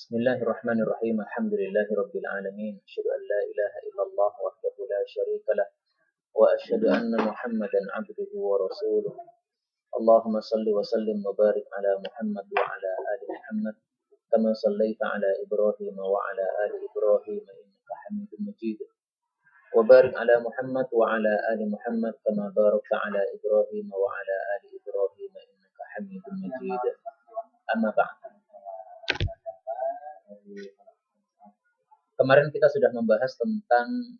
Bismillahirrahmanirrahim. Alhamdulillahirabbil alamin. Asyhadu an la ilaha illallah wahdahu la syarika lah wa asyhadu anna Muhammadan 'abduhu wa rasuluh. Allahumma shalli wa sallim wa barik ala Muhammad wa ala ali Muhammad kama shallaita ala Ibrahim wa ala ali Ibrahim innaka Hamidum Majid. Wa barik ala Muhammad wa ala ali Muhammad kama barakta ala Ibrahim wa ala ali Ibrahim innaka Hamidum Majid. Amma ba'd. Kemarin kita sudah membahas tentang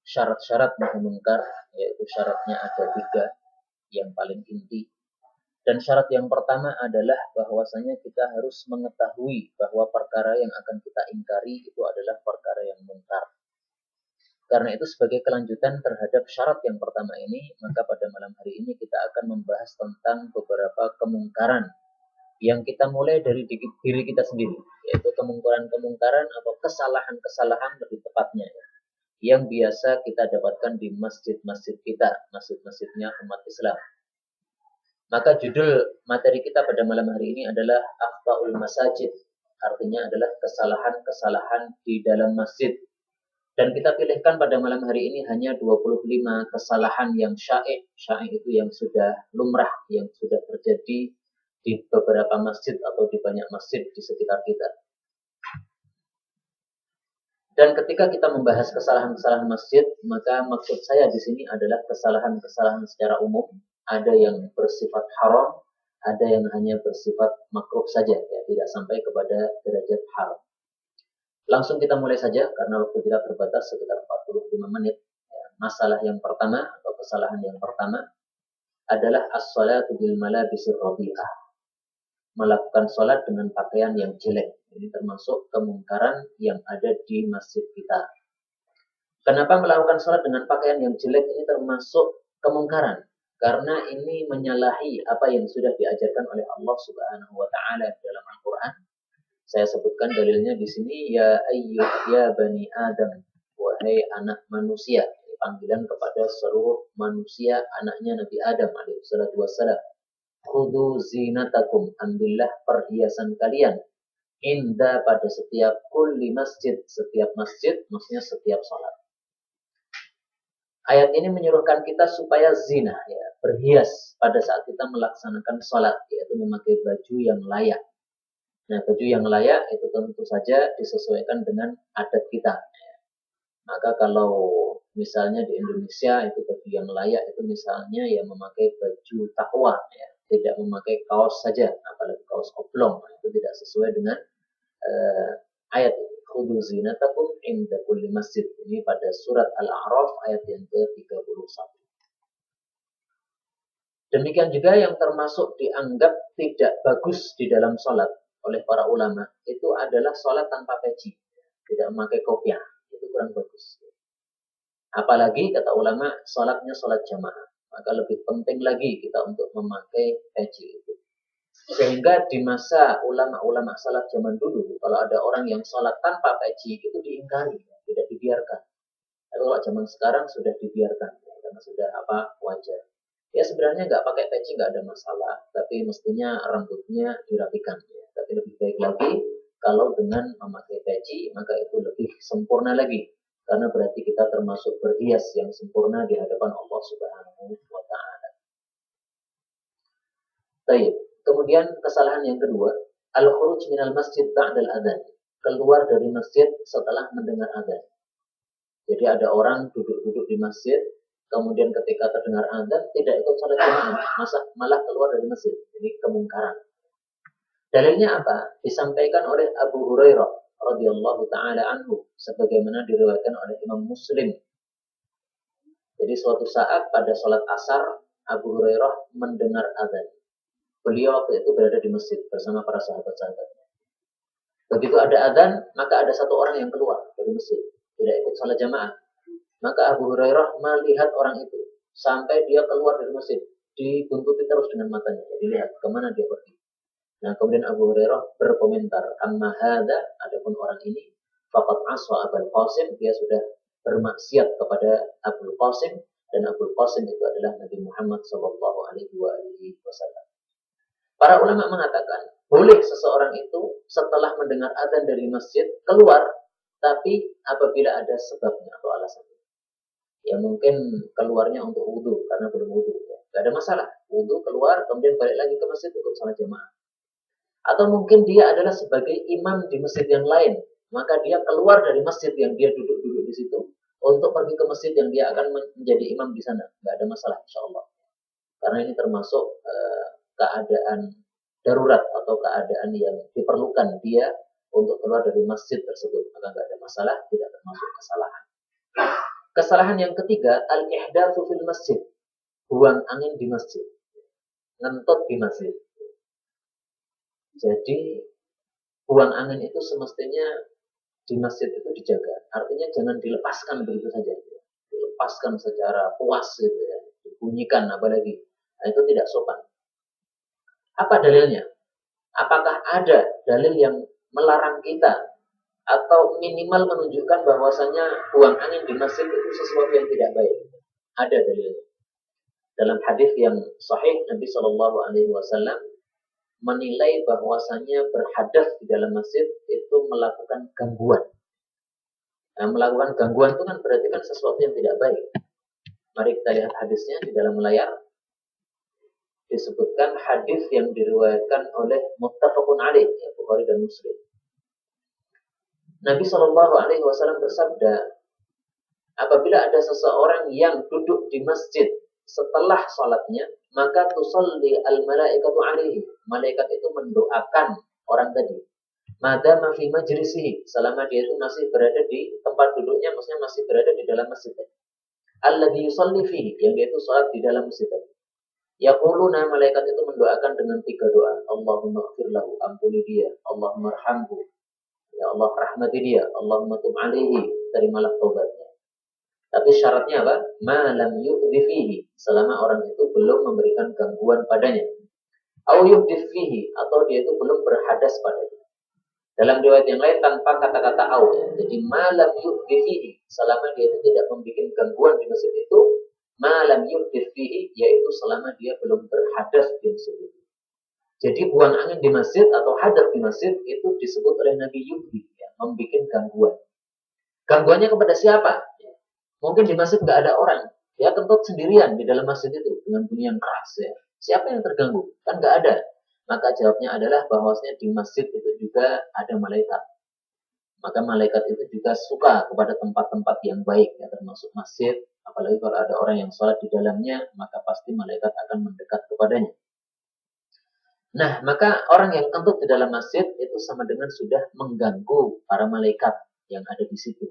syarat-syarat nahi mungkar, yaitu syaratnya ada 3 yang paling inti. Dan syarat yang pertama adalah bahwasanya kita harus mengetahui bahwa perkara yang akan kita ingkari itu adalah perkara yang mungkar. Karena itu sebagai kelanjutan terhadap syarat yang pertama ini, maka pada malam hari ini kita akan membahas tentang beberapa kemungkaran yang kita mulai dari diri kita sendiri, yaitu kemungkaran-kemungkaran atau kesalahan-kesalahan lebih tepatnya yang biasa kita dapatkan di masjid-masjid kita, masjid-masjidnya umat Islam. Maka judul materi kita pada malam hari ini adalah Akhtaul Masajid, artinya adalah kesalahan-kesalahan di dalam masjid. Dan kita pilihkan pada malam hari ini hanya 25 kesalahan yang syai' itu yang sudah lumrah, yang sudah terjadi di beberapa masjid atau di banyak masjid di sekitar kita. Dan ketika kita membahas kesalahan-kesalahan masjid, maka maksud saya di sini adalah kesalahan-kesalahan secara umum. Ada yang bersifat haram, ada yang hanya bersifat makruh saja, ya, tidak sampai kepada derajat haram. Langsung kita mulai saja, karena waktu kita terbatas sekitar 45 menit. Ya, masalah yang pertama, atau kesalahan yang pertama, adalah as-salatu bil malabisir rabi'ah. Melakukan sholat dengan pakaian yang jelek. Ini termasuk kemungkaran yang ada di masjid kita. Kenapa melakukan sholat dengan pakaian yang jelek ini termasuk kemungkaran? Karena ini menyalahi apa yang sudah diajarkan oleh Allah Subhanahu wa taala dalam Al-Qur'an. Saya sebutkan dalilnya di sini, ya bani Adam, wahai anak manusia. Ini panggilan kepada seluruh manusia, anaknya Nabi Adam alaihi salatu wassalam. Khudhu zinatakum, ambillah perhiasan kalian, inda pada setiap kulli masjid, setiap masjid, maksudnya setiap sholat. Ayat ini menyuruhkan kita supaya zina, ya, berhias pada saat kita melaksanakan sholat, yaitu memakai baju yang layak. Nah, baju yang layak itu tentu saja disesuaikan dengan adat kita. Ya. Maka kalau misalnya di Indonesia itu baju yang layak itu misalnya ya memakai baju takwa, ya. Tidak memakai kaos saja, apalagi kaos oblong, itu tidak sesuai dengan ayat ini. Khudhu zinatakum inda kulli masjid. Ini pada surat Al-A'raf ayat yang ke-31. Demikian juga yang termasuk dianggap tidak bagus di dalam sholat oleh para ulama, itu adalah sholat tanpa peci, tidak memakai kopiah, itu kurang bagus. Apalagi kata ulama, sholatnya sholat jamaah. Maka lebih penting lagi kita untuk memakai peci itu. Sehingga di masa ulama-ulama salaf zaman dulu, kalau ada orang yang sholat tanpa peci, itu diingkari, tidak dibiarkan. Tapi kalau zaman sekarang sudah dibiarkan, karena sudah wajar. Ya sebenarnya nggak pakai peci nggak ada masalah, tapi mestinya rambutnya dirapikan. Ya. Tapi lebih baik lagi, kalau dengan memakai peci, maka itu lebih sempurna lagi. Karena berarti kita termasuk berhias yang sempurna di hadapan Allah Subhanahu wa ta'ala. Baik. Kemudian kesalahan yang kedua, al-khuruj minal masjid ba'dal adzan. Keluar dari masjid setelah mendengar adzan. Jadi ada orang duduk-duduk di masjid, kemudian ketika terdengar adzan tidak ikut salat jamaah, malah keluar dari masjid. Ini kemungkaran. Dalilnya apa? Disampaikan oleh Abu Hurairah radhiyallahu taala anhu sebagaimana diriwayatkan oleh Imam Muslim. Jadi suatu saat pada salat asar Abu Hurairah mendengar adzan. Beliau waktu itu berada di masjid bersama para sahabat-sahabatnya. Begitu ada adzan, maka ada satu orang yang keluar dari masjid, tidak ikut salat jamaah. Maka Abu Hurairah melihat orang itu sampai dia keluar dari masjid, dibuntuti terus dengan matanya. Jadi lihat kemana dia pergi. Nah, kemudian Abu Hurairah berkomentar, amma hadza, adapun orang ini, faqad aswa Abul Qasim, dia sudah bermaksiat kepada Abul Qasim, dan Abul Qasim itu adalah Nabi Muhammad sallallahu alaihi wasallam. Para ulama mengatakan boleh seseorang itu setelah mendengar adzan dari masjid keluar, tapi apabila ada sebabnya atau alasannya. Ya mungkin keluarnya untuk wudhu karena belum wudhu, ya. Gak ada masalah. Wudhu keluar kemudian balik lagi ke masjid untuk salat jamaah. Atau mungkin dia adalah sebagai imam di masjid yang lain, maka dia keluar dari masjid yang dia duduk-duduk di situ untuk pergi ke masjid yang dia akan menjadi imam di sana. Gak ada masalah, insya Allah. Karena ini termasuk keadaan darurat atau keadaan yang diperlukan dia untuk keluar dari masjid tersebut, maka nggak ada masalah, tidak termasuk kesalahan. Kesalahan yang ketiga, al-ihdatsu fil masjid, buang angin di masjid, ngentut di masjid. Jadi buang angin itu semestinya di masjid itu dijaga, artinya jangan dilepaskan begitu saja, dilepaskan secara puas gitu ya, dibunyikan apalagi, nah, itu tidak sopan. Apa dalilnya? Apakah ada dalil yang melarang kita atau minimal menunjukkan bahwasanya buang angin di masjid itu sesuatu yang tidak baik? Ada dalilnya. Dalam hadis yang sahih, Nabi Shallallahu Alaihi Wasallam menilai bahwasanya berhadas di dalam masjid itu melakukan gangguan. Nah, melakukan gangguan itu kan berarti kan sesuatu yang tidak baik. Mari kita lihat hadisnya di dalam layar. Disebutkan hadis yang diriwayatkan oleh muttafaqun alaih, ya, Bukhari dan Muslim. Nabi Shallallahu Alaihi Wasallam bersabda, apabila ada seseorang yang duduk di masjid setelah sholatnya, maka tusalli al malaikatu alaihi, malaikat itu mendoakan orang tadi. Madama fi majlisihi, selama dia itu masih berada di tempat duduknya, maksudnya masih berada di dalam masjid. Alladhi yusalli fihi, yang dia itu sholat di dalam masjid. Yaquluna, malaikat itu mendoakan dengan 3 doa. Allahumma ighfir lahu, ampuni dia. Allahumma arhamhu, ya Allah rahmati dia. Allahumma tub alaihi, terimalah taubatnya. Tapi syaratnya apa? Ma lam yu'dhi fihi, selama orang itu belum memberikan gangguan padanya. Au yu'dhi fihi, atau dia itu belum berhadas padanya. Dalam riwayat yang lain tanpa kata-kata au, ya. Jadi ma lam yu'dhi fihi, selama dia itu tidak membuat gangguan di masjid itu. Malam yuhdith fihi, yaitu selama dia belum berhadas di masjid itu. Jadi buang angin di masjid atau hadas di masjid itu disebut oleh Nabi yuhdith, ya, membuat gangguan. Gangguannya kepada siapa? Ya. Mungkin di masjid nggak ada orang, dia kentut sendirian di dalam masjid itu dengan bunyi yang keras. Ya. Siapa yang terganggu? Kan nggak ada. Maka jawabnya adalah bahwasanya di masjid itu juga ada malaikat. Maka malaikat itu juga suka kepada tempat-tempat yang baik, ya, termasuk masjid. Apalagi kalau ada orang yang sholat di dalamnya, maka pasti malaikat akan mendekat kepadanya. Nah, maka orang yang kentut di dalam masjid itu sama dengan sudah mengganggu para malaikat yang ada di situ.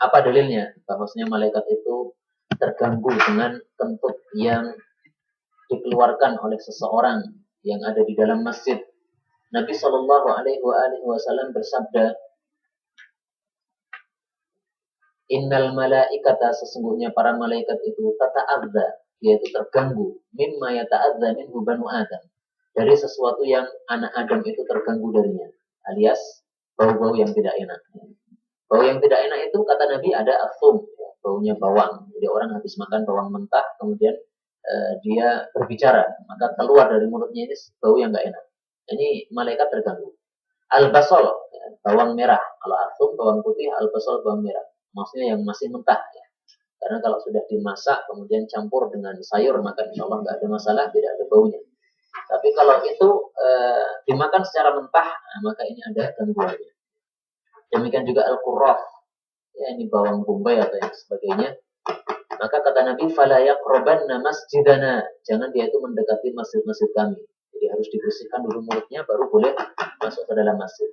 Apa dalilnya? Bahwasanya malaikat itu terganggu dengan kentut yang dikeluarkan oleh seseorang yang ada di dalam masjid. Nabi Shallallahu Alaihi Wasallam bersabda, Innal malaikata, sesungguhnya para malaikat itu tata'adza, yaitu terganggu, mimma yata'adza minhu banu Adam, dari sesuatu yang anak Adam itu terganggu darinya, alias bau-bau yang tidak enak. Bau yang tidak enak itu kata Nabi ada athum, ya, baunya bawang. Jadi orang habis makan bawang mentah, kemudian dia berbicara, maka keluar dari mulutnya ini bau yang nggak enak. Ini malaikat terganggu. Al-basol, ya, bawang merah. Kalau athum bawang putih, al-basol bawang merah. Maksudnya yang masih mentah, ya. Karena kalau sudah dimasak kemudian campur dengan sayur, maka insya Allah nggak ada masalah, tidak ada baunya. Tapi kalau itu dimakan secara mentah, nah, maka ini ada gangguannya. Demikian juga al-qurraf, ya, ini bawang bombay atau yang sebagainya. Maka kata Nabi, fala yaqrabanna masjidana, jangan dia itu mendekati masjid-masjid kami. Jadi harus dibersihkan dulu mulutnya, baru boleh masuk ke dalam masjid.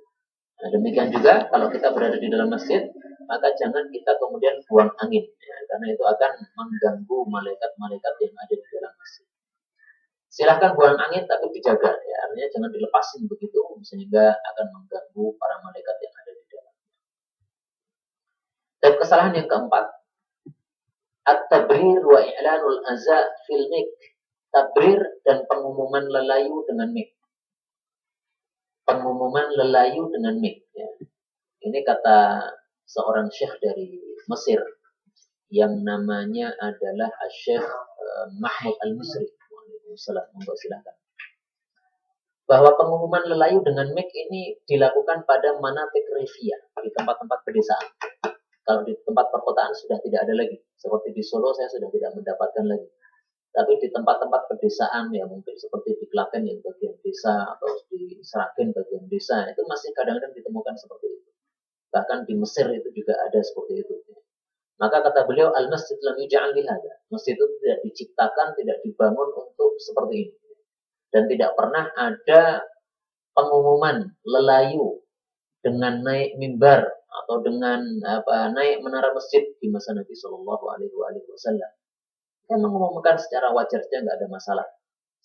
Nah, demikian juga kalau kita berada di dalam masjid, maka jangan kita kemudian buang angin, ya, karena itu akan mengganggu malaikat-malaikat yang ada di dalam masjid. Silahkan buang angin tapi dijaga, ya, artinya jangan dilepasin begitu sehingga akan mengganggu para malaikat yang ada di dalam. Dan kesalahan yang keempat, at-tabrir wa i'lanul aza fil mik, tabrir dan pengumuman lelayu dengan mik. Pengumuman lelayu dengan mik, ya. Ini kata seorang syekh dari Mesir yang namanya adalah Syekh Mahmud Al-Misri. Waalaikumsalam, silakan. bahwa pengumuman lelayu dengan mic ini dilakukan pada manatik rifiyah, di tempat-tempat pedesaan. Kalau di tempat perkotaan sudah tidak ada lagi. Seperti di Solo saya sudah tidak mendapatkan lagi. Tapi di tempat-tempat pedesaan ya mungkin seperti di Klaten yang bagian desa atau di Seragen bagian desa itu masih kadang-kadang ditemukan seperti itu. Bahkan di Mesir itu juga ada seperti itu. Maka kata beliau, al-masjid lam yuj'al lihada. Masjid itu tidak diciptakan, tidak dibangun untuk seperti ini. Dan tidak pernah ada pengumuman lelayu dengan naik mimbar atau dengan naik menara masjid di masa Nabi Shallallahu Alaihi Wasallam. Kan mengumumkan secara wajar saja, nggak ada masalah.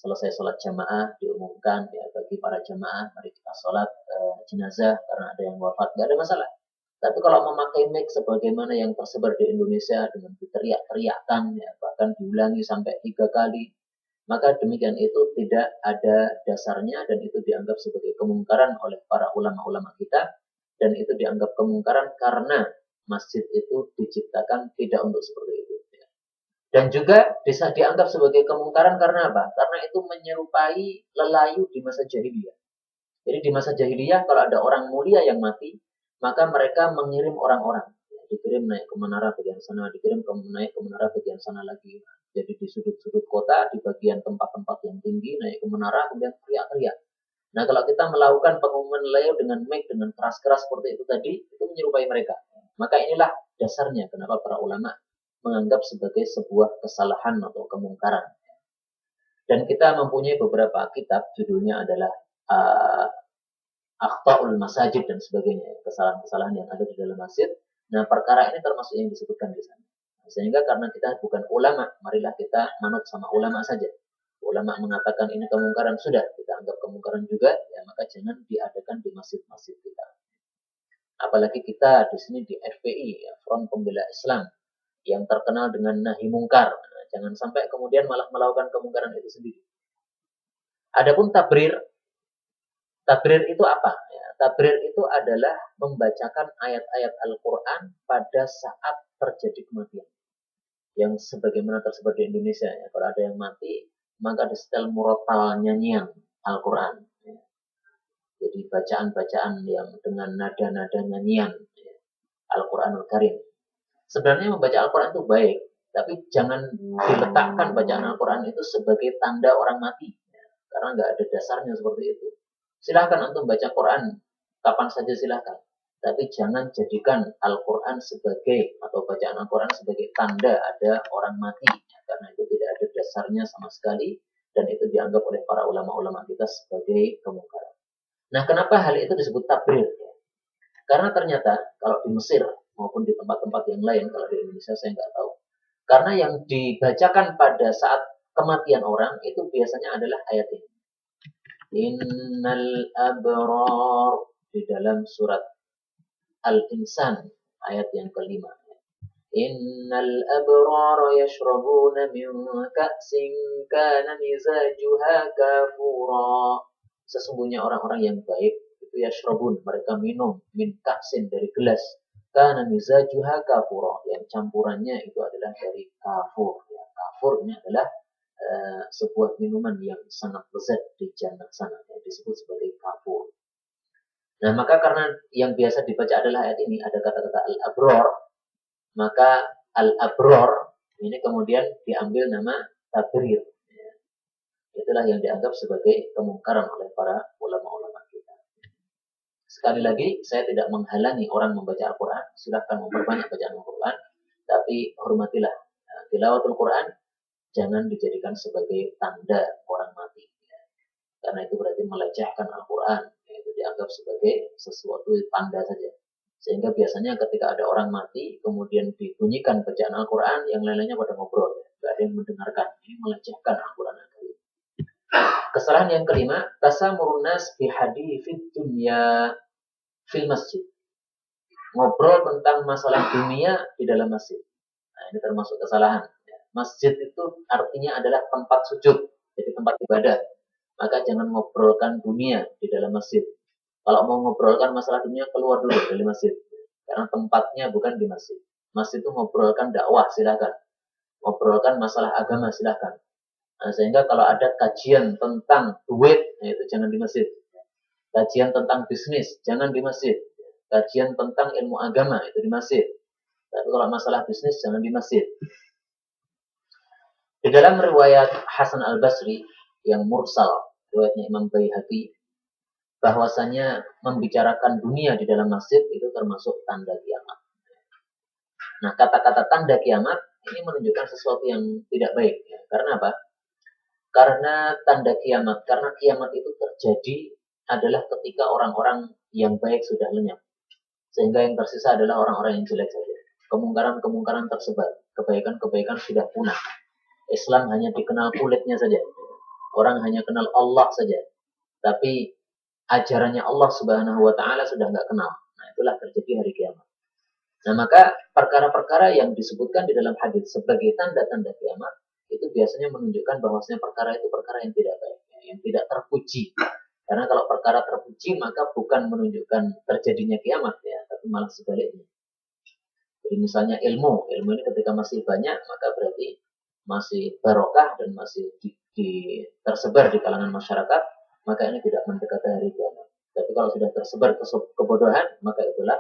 Selesai sholat jamaah diumumkan ya bagi para jamaah, mari kita sholat jenazah karena ada yang wafat, nggak ada masalah. Tapi kalau memakai mic sebagaimana yang tersebar di Indonesia dengan teriak-teriakan, ya, bahkan diulangi sampai 3 kali, maka demikian itu tidak ada dasarnya dan itu dianggap sebagai kemungkaran oleh para ulama-ulama kita, dan itu dianggap kemungkaran karena masjid itu diciptakan tidak untuk seperti itu. Dan juga bisa dianggap sebagai kemungkaran karena apa? Karena itu menyerupai lelayu di masa jahiliyah. Jadi di masa jahiliyah kalau ada orang mulia yang mati, maka mereka mengirim orang-orang. Dikirim naik ke menara bagian sana, dikirim naik ke menara bagian sana lagi. Jadi di sudut-sudut kota, di bagian tempat-tempat yang tinggi, naik ke menara, kemudian teriak-teriak. Nah kalau kita melakukan pengumuman lelayu dengan mic, dengan keras-keras seperti itu tadi, itu menyerupai mereka. Maka inilah dasarnya kenapa para ulama menganggap sebagai sebuah kesalahan atau kemungkaran. Dan kita mempunyai beberapa kitab, judulnya adalah akhta'ul masajid dan sebagainya, kesalahan-kesalahan yang ada di dalam masjid. Nah, perkara ini termasuk yang disebutkan di sana. Sehingga karena kita bukan ulama, marilah kita manut sama ulama saja. Ulama mengatakan ini kemungkaran, sudah kita anggap kemungkaran juga, ya maka jangan diadakan di masjid-masjid kita. Apalagi kita di sini di FPI, ya, Front Pembela Islam, yang terkenal dengan nahi mungkar. Nah, jangan sampai kemudian malah melakukan kemungkaran itu sendiri. Adapun tabrir, tabrir itu apa? Ya, tabrir itu adalah membacakan ayat-ayat Al-Quran pada saat terjadi kematian. Yang sebagaimana tersebar di Indonesia. Ya. Kalau ada yang mati, maka disetel murotal nyanyian Al-Quran. Ya. Jadi bacaan-bacaan yang dengan nada-nada nyanyian ya. Al-Quranul Karim. Sebenarnya membaca Al-Quran itu baik, tapi jangan diletakkan bacaan Al-Quran itu sebagai tanda orang mati. Ya. Karena nggak ada dasarnya seperti itu. Silahkan untuk baca Quran kapan saja silahkan. Tapi jangan jadikan Al-Quran sebagai, atau bacaan Al-Quran sebagai tanda ada orang mati. Karena itu tidak ada dasarnya sama sekali. Dan itu dianggap oleh para ulama-ulama kita sebagai kemungkaran. Nah, kenapa hal itu disebut tabrir? Karena ternyata kalau di Mesir maupun di tempat-tempat yang lain, kalau di Indonesia saya nggak tahu. Karena yang dibacakan pada saat kematian orang itu biasanya adalah ayat ini. Innal abrar, di dalam surat Al-Insan ayat yang kelima. Innal abrar yashrabuna min ka'sin kana mizajuha kafura. Sesungguhnya orang-orang yang baik itu yashrabun, mereka minum min ka'sin, dari gelas, kana mizajuha kafura, yang campurannya itu adalah dari kafur. Ya, kafur ini adalah sebuah minuman yang sangat lezat di jannah sana, yang disebut sebagai kafur. Nah, maka karena yang biasa dibaca adalah ayat ini, ada kata-kata al-abror, maka al-abror ini kemudian diambil nama tabrir. Ya. Itulah yang dianggap sebagai kemungkaran oleh para ulama-ulama kita. Sekali lagi, saya tidak menghalangi orang membaca Al-Quran, silahkan memperbanyak bacaan Al-Quran, tapi hormatilah tilawatul Quran, jangan dijadikan sebagai tanda orang mati. Ya. Karena itu berarti melecehkan Al-Quran. Ya, itu dianggap sebagai sesuatu tanda saja. Sehingga biasanya ketika ada orang mati, kemudian dibunyikan bacaan Al-Quran, yang lain-lainnya pada ngobrol. Tidak ada yang mendengarkan. Ini melecehkan Al-Quran. Kesalahan yang kelima, tasamurun nas bihadithid dunya fil masjid. Ngobrol tentang masalah dunia di dalam masjid. Nah, ini termasuk kesalahan. Masjid itu artinya adalah tempat sujud, jadi tempat ibadah. Maka jangan ngobrolkan dunia di dalam masjid. Kalau mau ngobrolkan masalah dunia, keluar dulu dari masjid. Karena tempatnya bukan di masjid. Masjid itu ngobrolkan dakwah, silakan. Ngobrolkan masalah agama, silakan. Nah, sehingga kalau ada kajian tentang duit, nah itu jangan di masjid. Kajian tentang bisnis, jangan di masjid. Kajian tentang ilmu agama, itu di masjid. Tapi kalau masalah bisnis, jangan di masjid. Di dalam riwayat Hasan al-Basri yang mursal, riwayatnya Imam Baihaqi, bahwasanya membicarakan dunia di dalam masjid itu termasuk tanda kiamat. Nah, kata-kata tanda kiamat ini menunjukkan sesuatu yang tidak baik. Ya. Karena apa? Karena tanda kiamat, karena kiamat itu terjadi adalah ketika orang-orang yang baik sudah lenyap. Sehingga yang tersisa adalah orang-orang yang jelek saja. Kemungkaran-kemungkaran tersebar, kebaikan-kebaikan sudah punah. Islam hanya dikenal kulitnya saja. Orang hanya kenal Allah saja. Tapi ajarannya Allah Subhanahu wa taala sudah nggak kenal. Nah, itulah terjadi hari kiamat. Nah, maka perkara-perkara yang disebutkan di dalam hadis sebagai tanda-tanda kiamat itu biasanya menunjukkan bahwasanya perkara itu perkara yang tidak baik, yang tidak terpuji. Karena kalau perkara terpuji maka bukan menunjukkan terjadinya kiamat ya, tapi malah sebaliknya. Jadi misalnya ilmu ini ketika masih banyak maka berarti masih barokah dan masih tersebar di kalangan masyarakat, maka ini tidak mendekati hari kiamat. Tapi kalau sudah tersebar kebodohan, maka itulah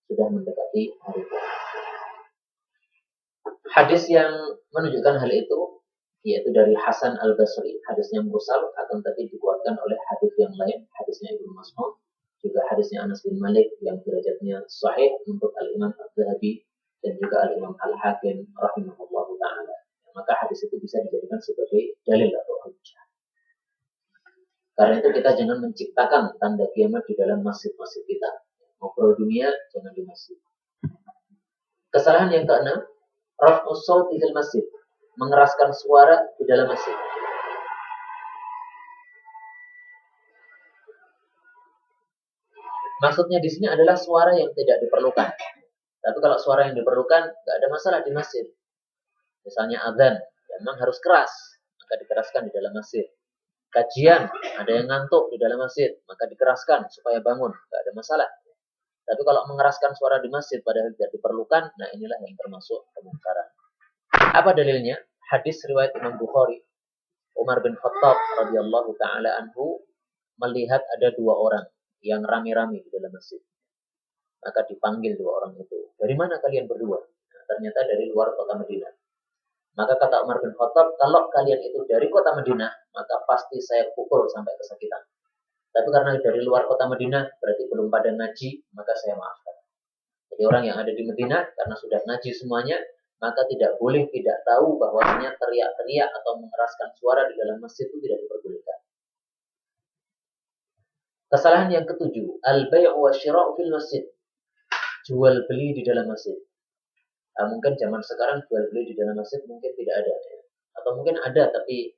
sudah mendekati hari kiamat. Hadis yang menunjukkan hal itu yaitu dari Hasan al-Basri, hadisnya mursal akan tapi dikuatkan oleh hadis yang lain, hadisnya Ibnu Mas'ud, juga hadisnya Anas bin Malik yang derajatnya sahih untuk Al-Imam Adz-Dzahabi dan juga Al-Imam Al-Hakim rahimahullahu taala. Maka hadis itu bisa dijadikan sebagai dalil atau hujjah. Karena itu kita jangan menciptakan tanda kiamat di dalam masjid-masjid kita. Ngobrol dunia jangan di masjid. Kesalahan yang keenam, raf'us shauti fil masjid, mengeraskan suara di dalam masjid. Maksudnya di sini adalah suara yang tidak diperlukan. Tapi kalau suara yang diperlukan, nggak ada masalah di masjid. Misalnya adzan, memang harus keras, maka dikeraskan di dalam masjid. Kajian, ada yang ngantuk di dalam masjid, maka dikeraskan supaya bangun, nggak ada masalah. Tapi kalau mengeraskan suara di masjid padahal tidak diperlukan, nah inilah yang termasuk kemungkaran. Apa dalilnya? Hadis riwayat Imam Bukhari. Umar bin Khattab radhiyallahu taala anhu melihat ada dua orang yang rame-rame di dalam masjid. Maka dipanggil dua orang itu. Dari mana kalian berdua? Nah, ternyata dari luar kota Madinah. Maka kata Umar bin Khattab, kalau kalian itu dari kota Madinah, maka pasti saya pukul sampai kesakitan. Tapi karena dari luar kota Madinah, berarti belum pada ngaji, maka saya maafkan. Jadi orang yang ada di Madinah, karena sudah ngaji semuanya, maka tidak boleh tidak tahu bahwasanya teriak-teriak atau mengeraskan suara di dalam masjid itu tidak diperbolehkan. Kesalahan yang ketujuh, al-bay' wa syira' fil masjid. Jual beli di dalam masjid. Nah, mungkin zaman sekarang jual beli di dalam masjid mungkin tidak ada. Ya. Atau mungkin ada tapi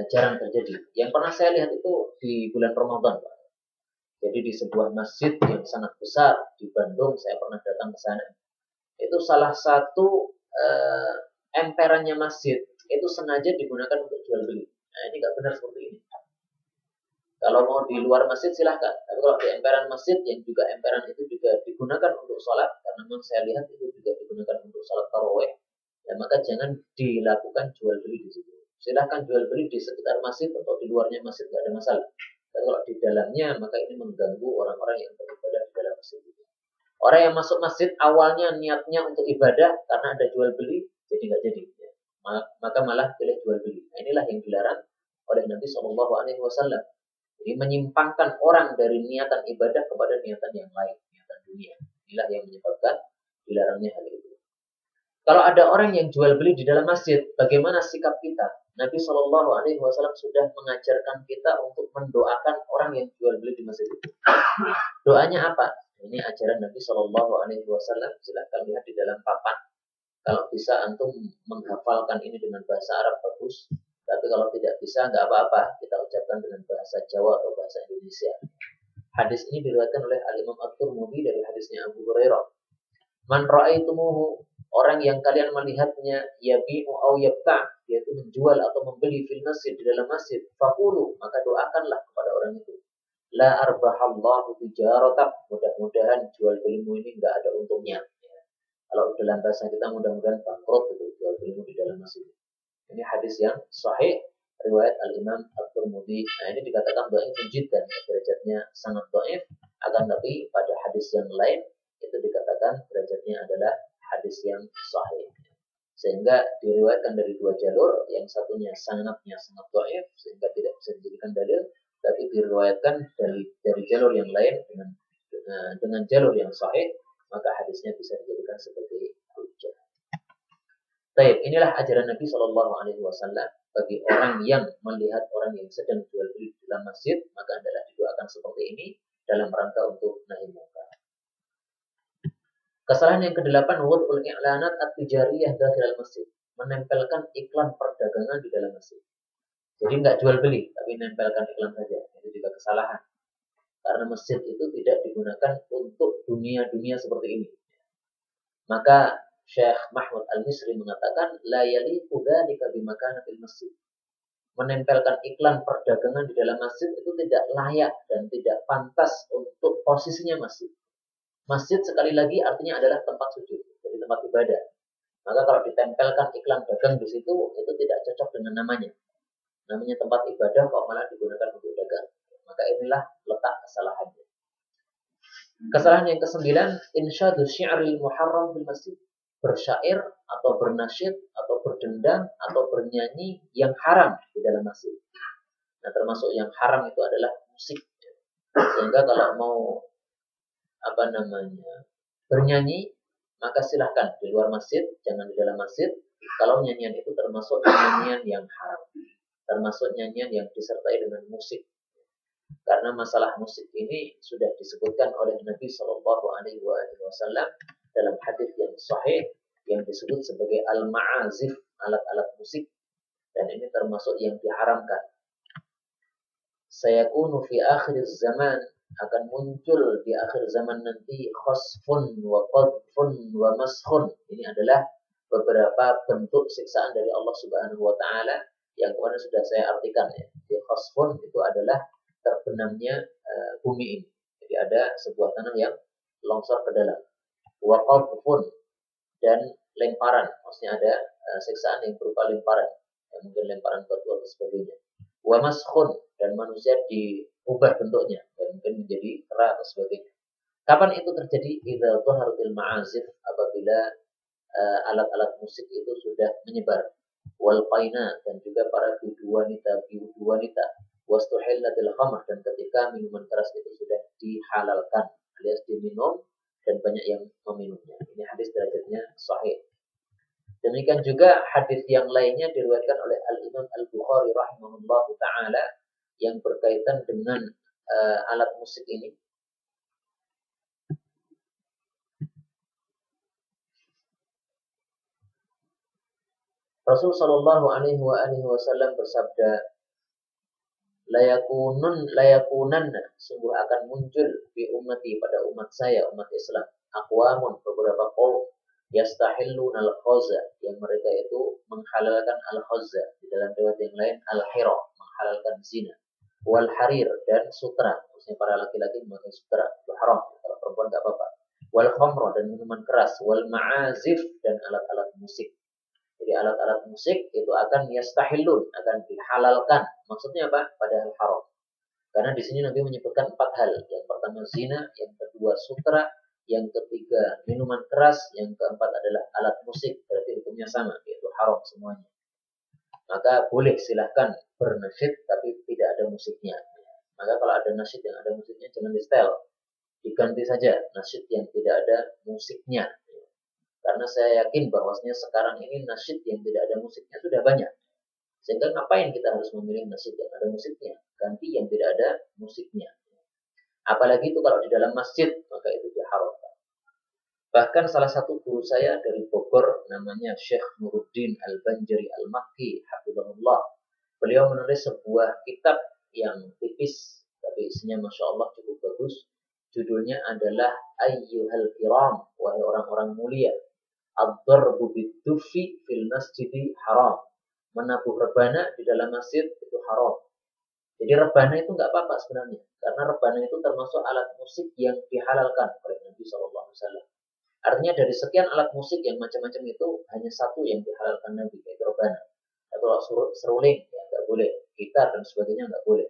jarang terjadi. Yang pernah saya lihat itu di bulan Ramadan. Jadi di sebuah masjid yang sangat besar di Bandung, saya pernah datang ke sana. Itu salah satu emperannya masjid itu sengaja digunakan untuk jual beli. Nah ini nggak benar seperti ini. Kalau mau di luar masjid silahkan. Tapi kalau di emperan masjid yang juga emperan itu juga digunakan untuk sholat, karena memang saya lihat itu juga digunakan untuk sholat tarawih, ya maka jangan dilakukan jual beli di situ. Silahkan jual beli di sekitar masjid atau di luarnya masjid nggak ada masalah. Tapi kalau di dalamnya maka ini mengganggu orang-orang yang beribadah di dalam masjid itu. Orang yang masuk masjid awalnya niatnya untuk ibadah karena ada jual beli, jadi nggak jadi. Ya. Maka malah pilih jual beli. Nah, inilah yang dilarang oleh Nabi SAW. Jadi menyimpangkan orang dari niatan ibadah kepada niatan yang lain, niatan dunia. Inilah yang menyebabkan dilarangnya hal itu. Kalau ada orang yang jual beli di dalam masjid, bagaimana sikap kita? Nabi SAW sudah mengajarkan kita untuk mendoakan orang yang jual beli di masjid itu. Doanya apa? Ini ajaran Nabi SAW. Silahkan lihat di dalam papan. Kalau bisa antum menghafalkan ini dengan bahasa Arab bagus. Tapi kalau tidak bisa, nggak apa-apa. Kita ucapkan dengan bahasa Jawa atau bahasa Indonesia. Hadis ini diriwayatkan oleh Al-Imam At-Tirmidzi dari hadisnya Abu Hurairah. Man ra'aitumuhu, orang yang kalian melihatnya yabi'u au yabta', yaitu menjual atau membeli fil masjid, di dalam masjid, faqulu, maka doakanlah kepada orang itu. La arbahallahu tijaratak, mudah-mudahan jual belimu ini nggak ada untungnya. Kalau dalam bahasa kita mudah-mudahan bangkrut itu jual belimu di dalam masjid. Ini hadis yang sahih riwayat Al-Imam At-Tirmidzi. Nah, ini dikatakan dhaif jiddan, derajatnya sangat dhaif, akan tapi pada hadis yang lain itu dikatakan derajatnya adalah hadis yang sahih. Sehingga diriwayatkan dari dua jalur, yang satunya sanadnya sangat dhaif sehingga tidak bisa dijadikan dalil, tapi diriwayatkan dari jalur yang lain dengan jalur yang sahih, maka hadisnya bisa dijadikan sebagai hujjah. Baik, inilah ajaran Nabi Shallallahu Alaihi Wasallam bagi orang yang melihat orang yang sedang jual beli di dalam masjid, maka adalah didoakan seperti ini dalam rangka untuk nahi munkar. Kesalahan yang kedelapan, wad'ul i'lanat at-tijariyah dakhil masjid, menempelkan iklan perdagangan di dalam masjid. Jadi nggak jual beli, tapi menempelkan iklan saja. Itu juga kesalahan. Karena masjid itu tidak digunakan untuk dunia-dunia seperti ini. Maka Syekh Mahmud Al-Misri mengatakan, la yaliqu dzalika bimakanatil masjid. Menempelkan iklan perdagangan di dalam masjid itu tidak layak dan tidak pantas untuk posisinya masjid. Masjid sekali lagi artinya adalah tempat sujud, jadi tempat ibadah. Maka kalau ditempelkan iklan dagang di situ, itu tidak cocok dengan namanya. Namanya tempat ibadah kok malah digunakan untuk dagang. Maka inilah letak kesalahannya. Kesalahan yang kesembilan, insyadu syi'ril muharram fil masjid. Bersyair atau bernasyid atau berdendang atau bernyanyi yang haram di dalam masjid. Nah, termasuk yang haram itu adalah musik. Sehingga kalau mau bernyanyi, maka silahkan di luar masjid, jangan di dalam masjid. Kalau nyanyian itu termasuk nyanyian yang haram, termasuk nyanyian yang disertai dengan musik. Karena masalah musik ini sudah disebutkan oleh Nabi Shallallahu Alaihi Wasallam dalam hadis yang sahih yang disebut sebagai al-ma'azif, alat-alat musik, dan ini termasuk yang diharamkan. Sayakunu fi akhir zaman, akan muncul di akhir zaman nanti khasfun wa qadfun wa maskhun. Ini adalah beberapa bentuk siksaan dari Allah Subhanahu wa taala yang kemarin sudah saya artikan ya. Di khasfun itu adalah terbenamnya bumi ini. Jadi ada sebuah tanah yang longsor ke dalam. Wa qadfun, dan lemparan, maksudnya ada siksaan yang berupa lemparan, yang mungkin lemparan batu atau sebagainya. Wa maskhun, dan manusia diubah bentuknya, dan mungkin menjadi kera atau sebagainya. Kapan itu terjadi? Idza dhaharatil ma'azif, apabila alat-alat musik itu sudah menyebar. Wal qaina, dan juga para bidu wanita. Wastuhillatil khamr, dan ketika minuman keras itu sudah dihalalkan alias diminum dan banyak yang meminumnya. Ini hadis derajatnya sahih. Demikian juga hadis yang lainnya diriwayatkan oleh Al-Imam Al-Bukhari rahimahullah ta'ala yang berkaitan dengan alat musik ini. Rasul sallallahu alaihi wasallam bersabda, layakunanna, sungguh akan muncul di ummati, pada umat saya, umat Islam, aqwamun, beberapa kaum, yastahilluna al-khazza, yang mereka itu menghalalkan al-khazza, di dalam riwayat yang lain al-hira, menghalalkan zina, wal harir, dan sutra, maksudnya para laki-laki memakai sutra, itu haram, kalau perempuan enggak apa-apa, wal khamra, dan minuman keras, wal ma'azif, dan alat-alat musik. Jadi alat-alat musik itu akan yastahillun, akan dihalalkan. Maksudnya apa? Padahal haram. Karena di sini Nabi menyebutkan 4 hal. Yang pertama zina, yang kedua sutra, yang ketiga minuman keras, yang keempat adalah alat musik. Berarti hukumnya sama, yaitu haram semuanya. Maka boleh silahkan bernasyid tapi tidak ada musiknya. Maka kalau ada nasyid yang ada musiknya jangan di-setel. Diganti saja nasyid yang tidak ada musiknya. Karena saya yakin bahwasanya sekarang ini nasyid yang tidak ada musiknya sudah banyak. Sehingga ngapain kita harus memilih nasyid yang ada musiknya? Ganti yang tidak ada musiknya. Apalagi itu kalau di dalam masjid, maka itu diharamkan. Bahkan salah satu guru saya dari Bogor, namanya Syekh Nuruddin Al-Banjari Al-Makki, hafizahullah. Beliau menulis sebuah kitab yang tipis, tapi isinya Masya Allah cukup bagus. Judulnya adalah Ayyuhal Kiram, wahai orang-orang mulia. Ad-darbu bid-dufi fil masjidi haram. Menabuh rebana di dalam masjid itu haram. Jadi rebana itu enggak apa-apa sebenarnya, karena rebana itu termasuk alat musik yang dihalalkan oleh Nabi SAW. Artinya dari sekian alat musik yang macam-macam itu hanya satu yang dihalalkan Nabi, yaitu rebana. Tapi kalau seruling ya nggak boleh, gitar dan sebagainya nggak boleh.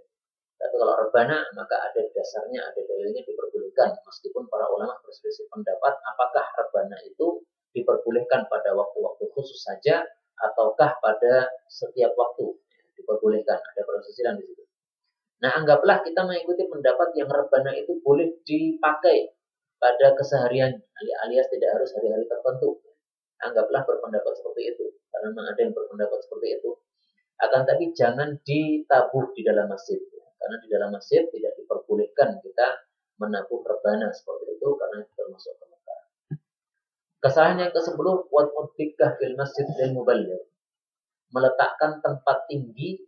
Tapi kalau rebana maka ada dasarnya, ada dalilnya diperbolehkan. Meskipun para ulama berselisih pendapat apakah rebana itu diperbolehkan pada waktu-waktu khusus saja ataukah pada setiap waktu diperbolehkan. Ada perselisihan di situ. Nah, anggaplah kita mengikuti pendapat yang rebana itu boleh dipakai pada keseharian alias tidak harus hari-hari tertentu. Anggaplah berpendapat seperti itu, karena memang ada yang berpendapat seperti itu. Akan tapi jangan ditabuh di dalam masjid, karena di dalam masjid tidak diperbolehkan kita menabuh rebana seperti itu, karena itu termasuk kemungkaran. Kesalahan yang ke-10, wad'utikah fil masjid lil muballigh, meletakkan tempat tinggi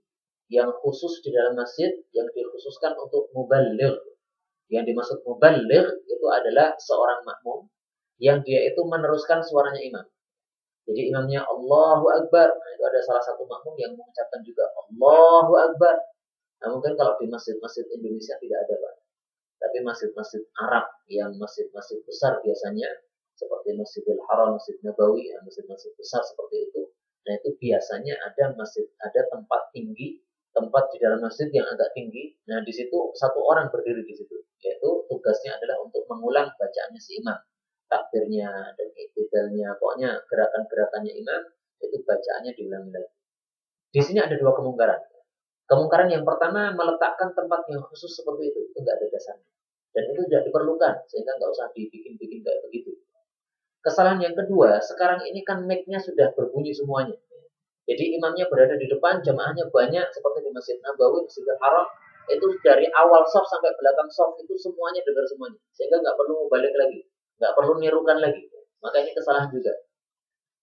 yang khusus di dalam masjid yang dikhususkan untuk muballigh. Yang dimaksud muballigh itu adalah seorang makmum yang dia itu meneruskan suaranya imam. Jadi imamnya Allahu Akbar, nah, itu ada salah satu makmum yang mengucapkan juga Allahu Akbar. Nah, mungkin kalau di masjid-masjid Indonesia tidak ada, Pak. Tapi masjid-masjid Arab yang masjid-masjid besar biasanya, seperti Masjidil Haram, Masjid Nabawi, ya, masjid-masjid besar seperti itu. Nah, itu biasanya ada masjid, ada tempat tinggi, tempat di dalam masjid yang agak tinggi. Nah, di situ satu orang berdiri di situ, yaitu tugasnya adalah untuk mengulang bacaannya si imam, takbirnya dan iktidalnya, pokoknya gerakan-gerakannya imam itu bacaannya diulangi lagi. Di sini ada dua kemungkaran. Kemungkaran yang pertama, meletakkan tempat yang khusus seperti itu nggak ada dasarnya. Dan itu tidak diperlukan, sehingga nggak usah dibikin-bikin kayak begitu. Kesalahan yang kedua, sekarang ini kan mic-nya sudah berbunyi semuanya. Jadi imamnya berada di depan, jamaahnya banyak, seperti di Masjid Nabawi, Masjidil Haram, itu dari awal soft sampai belakang soft itu semuanya dengar semuanya. Sehingga nggak perlu balik lagi, nggak perlu nirukan lagi. Maka ini kesalahan juga.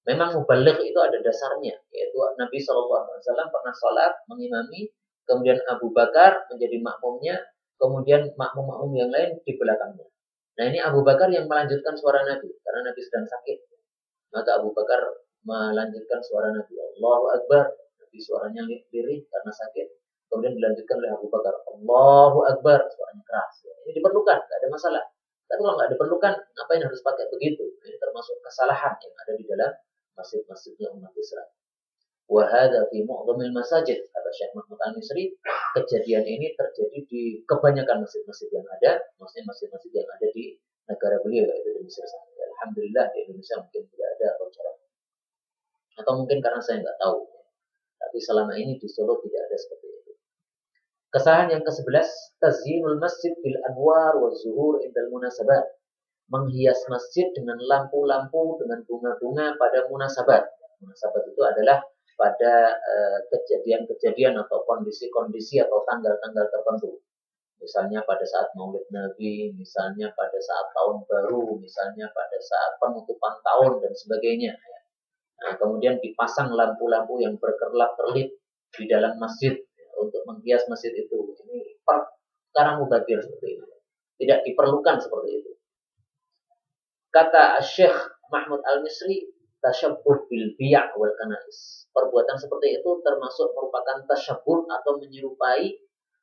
Memang mubaligh itu ada dasarnya, yaitu Nabi SAW pernah sholat mengimami, kemudian Abu Bakar menjadi makmumnya, kemudian makmum-makmum yang lain di belakangnya. Nah, ini Abu Bakar yang melanjutkan suara Nabi, karena Nabi sedang sakit. Maka Abu Bakar melanjutkan suara Nabi, Allahu Akbar. Nabi suaranya lirih karena sakit. Kemudian dilanjutkan oleh Abu Bakar, Allahu Akbar, suaranya keras. Ini diperlukan, tidak ada masalah. Tapi kalau nggak diperlukan, ngapain harus pakai begitu? Ini termasuk kesalahan yang ada di dalam masjid-masjidnya umat Islam. Wahada fi mu'dhamil masajid, kata Syekh Mahmud Al-Misri, kejadian ini terjadi di kebanyakan masjid-masjid yang ada, maksudnya masjid-masjid yang ada di negara beliau, yaitu di Mesir sana. Alhamdulillah di Indonesia mungkin tidak ada atau jarang. Atau mungkin karena saya nggak tahu. Tapi selama ini di Solo tidak ada seperti itu. Kesalahan yang ke-11, tazyinul masjid bil anwar wa zuhur indal munasabat. Menghias masjid dengan lampu-lampu, dengan bunga-bunga pada munasabat. Munasabat itu adalah pada kejadian-kejadian atau kondisi-kondisi atau tanggal-tanggal tertentu. Misalnya pada saat Maulid Nabi, misalnya pada saat tahun baru, misalnya pada saat penutupan tahun dan sebagainya. Nah, kemudian dipasang lampu-lampu yang berkerlap-kerlip di dalam masjid untuk menghias masjid itu. Ini perkara mubadzir seperti ini. Tidak diperlukan seperti itu. Kata Syekh Mahmud Al-Misri, tasyabbuh bil biya' wal kanais. Perbuatan seperti itu termasuk merupakan tasyabbuh atau menyerupai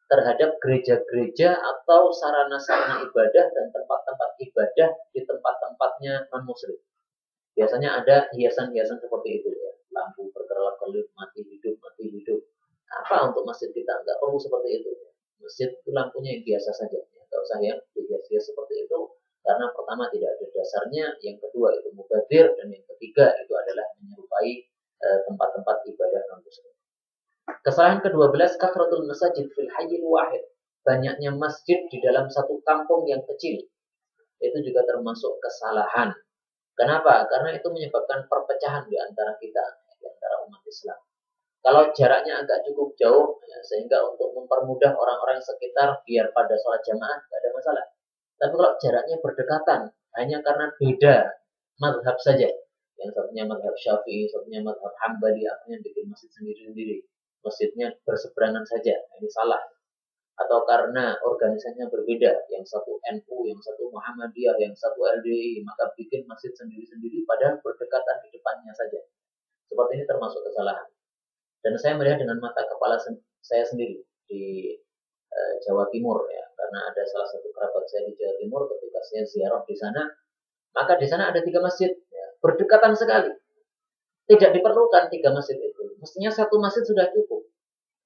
terhadap gereja-gereja atau sarana-sarana ibadah dan tempat-tempat ibadah di tempat-tempatnya non-muslim. Biasanya ada hiasan-hiasan seperti itu ya. Lampu berkerlap-kerlip, mati hidup. Apa untuk masjid kita? Nggak perlu seperti itu. Masjid itu lampunya yang biasa saja. Nggak usah yang dihias-hias seperti itu. Karena pertama tidak ada dasarnya, yang kedua itu mubadzir, dan yang ketiga itu adalah menyerupai tempat-tempat ibadah non-muslim. Kesalahan ke-12, kathratul masajid fil hayyil wahid. Banyaknya masjid di dalam satu kampung yang kecil. Itu juga termasuk kesalahan. Kenapa? Karena itu menyebabkan perpecahan di antara kita, di antara umat Islam. Kalau jaraknya agak cukup jauh, ya, sehingga untuk mempermudah orang-orang sekitar biar pada sholat jamaah, tidak ada masalah. Tapi kalau jaraknya berdekatan, hanya karena beda madhab saja, yang satunya madhab Syafi'i, satunya madhab Hambali, akhirnya bikin masjid sendiri-sendiri, masjidnya berseberangan saja, ini salah. Atau karena organisasinya berbeda, yang satu NU, yang satu Muhammadiyah, yang satu LDI, maka bikin masjid sendiri-sendiri padahal berdekatan di depannya saja. Seperti ini termasuk kesalahan. Dan saya melihat dengan mata kepala saya sendiri di Jawa Timur ya, karena ada salah satu kerabat saya di Jawa Timur. Ketika saya ziarah di sana, maka di sana ada 3 masjid ya, berdekatan sekali. Tidak diperlukan 3 masjid itu. Mestinya satu masjid sudah cukup.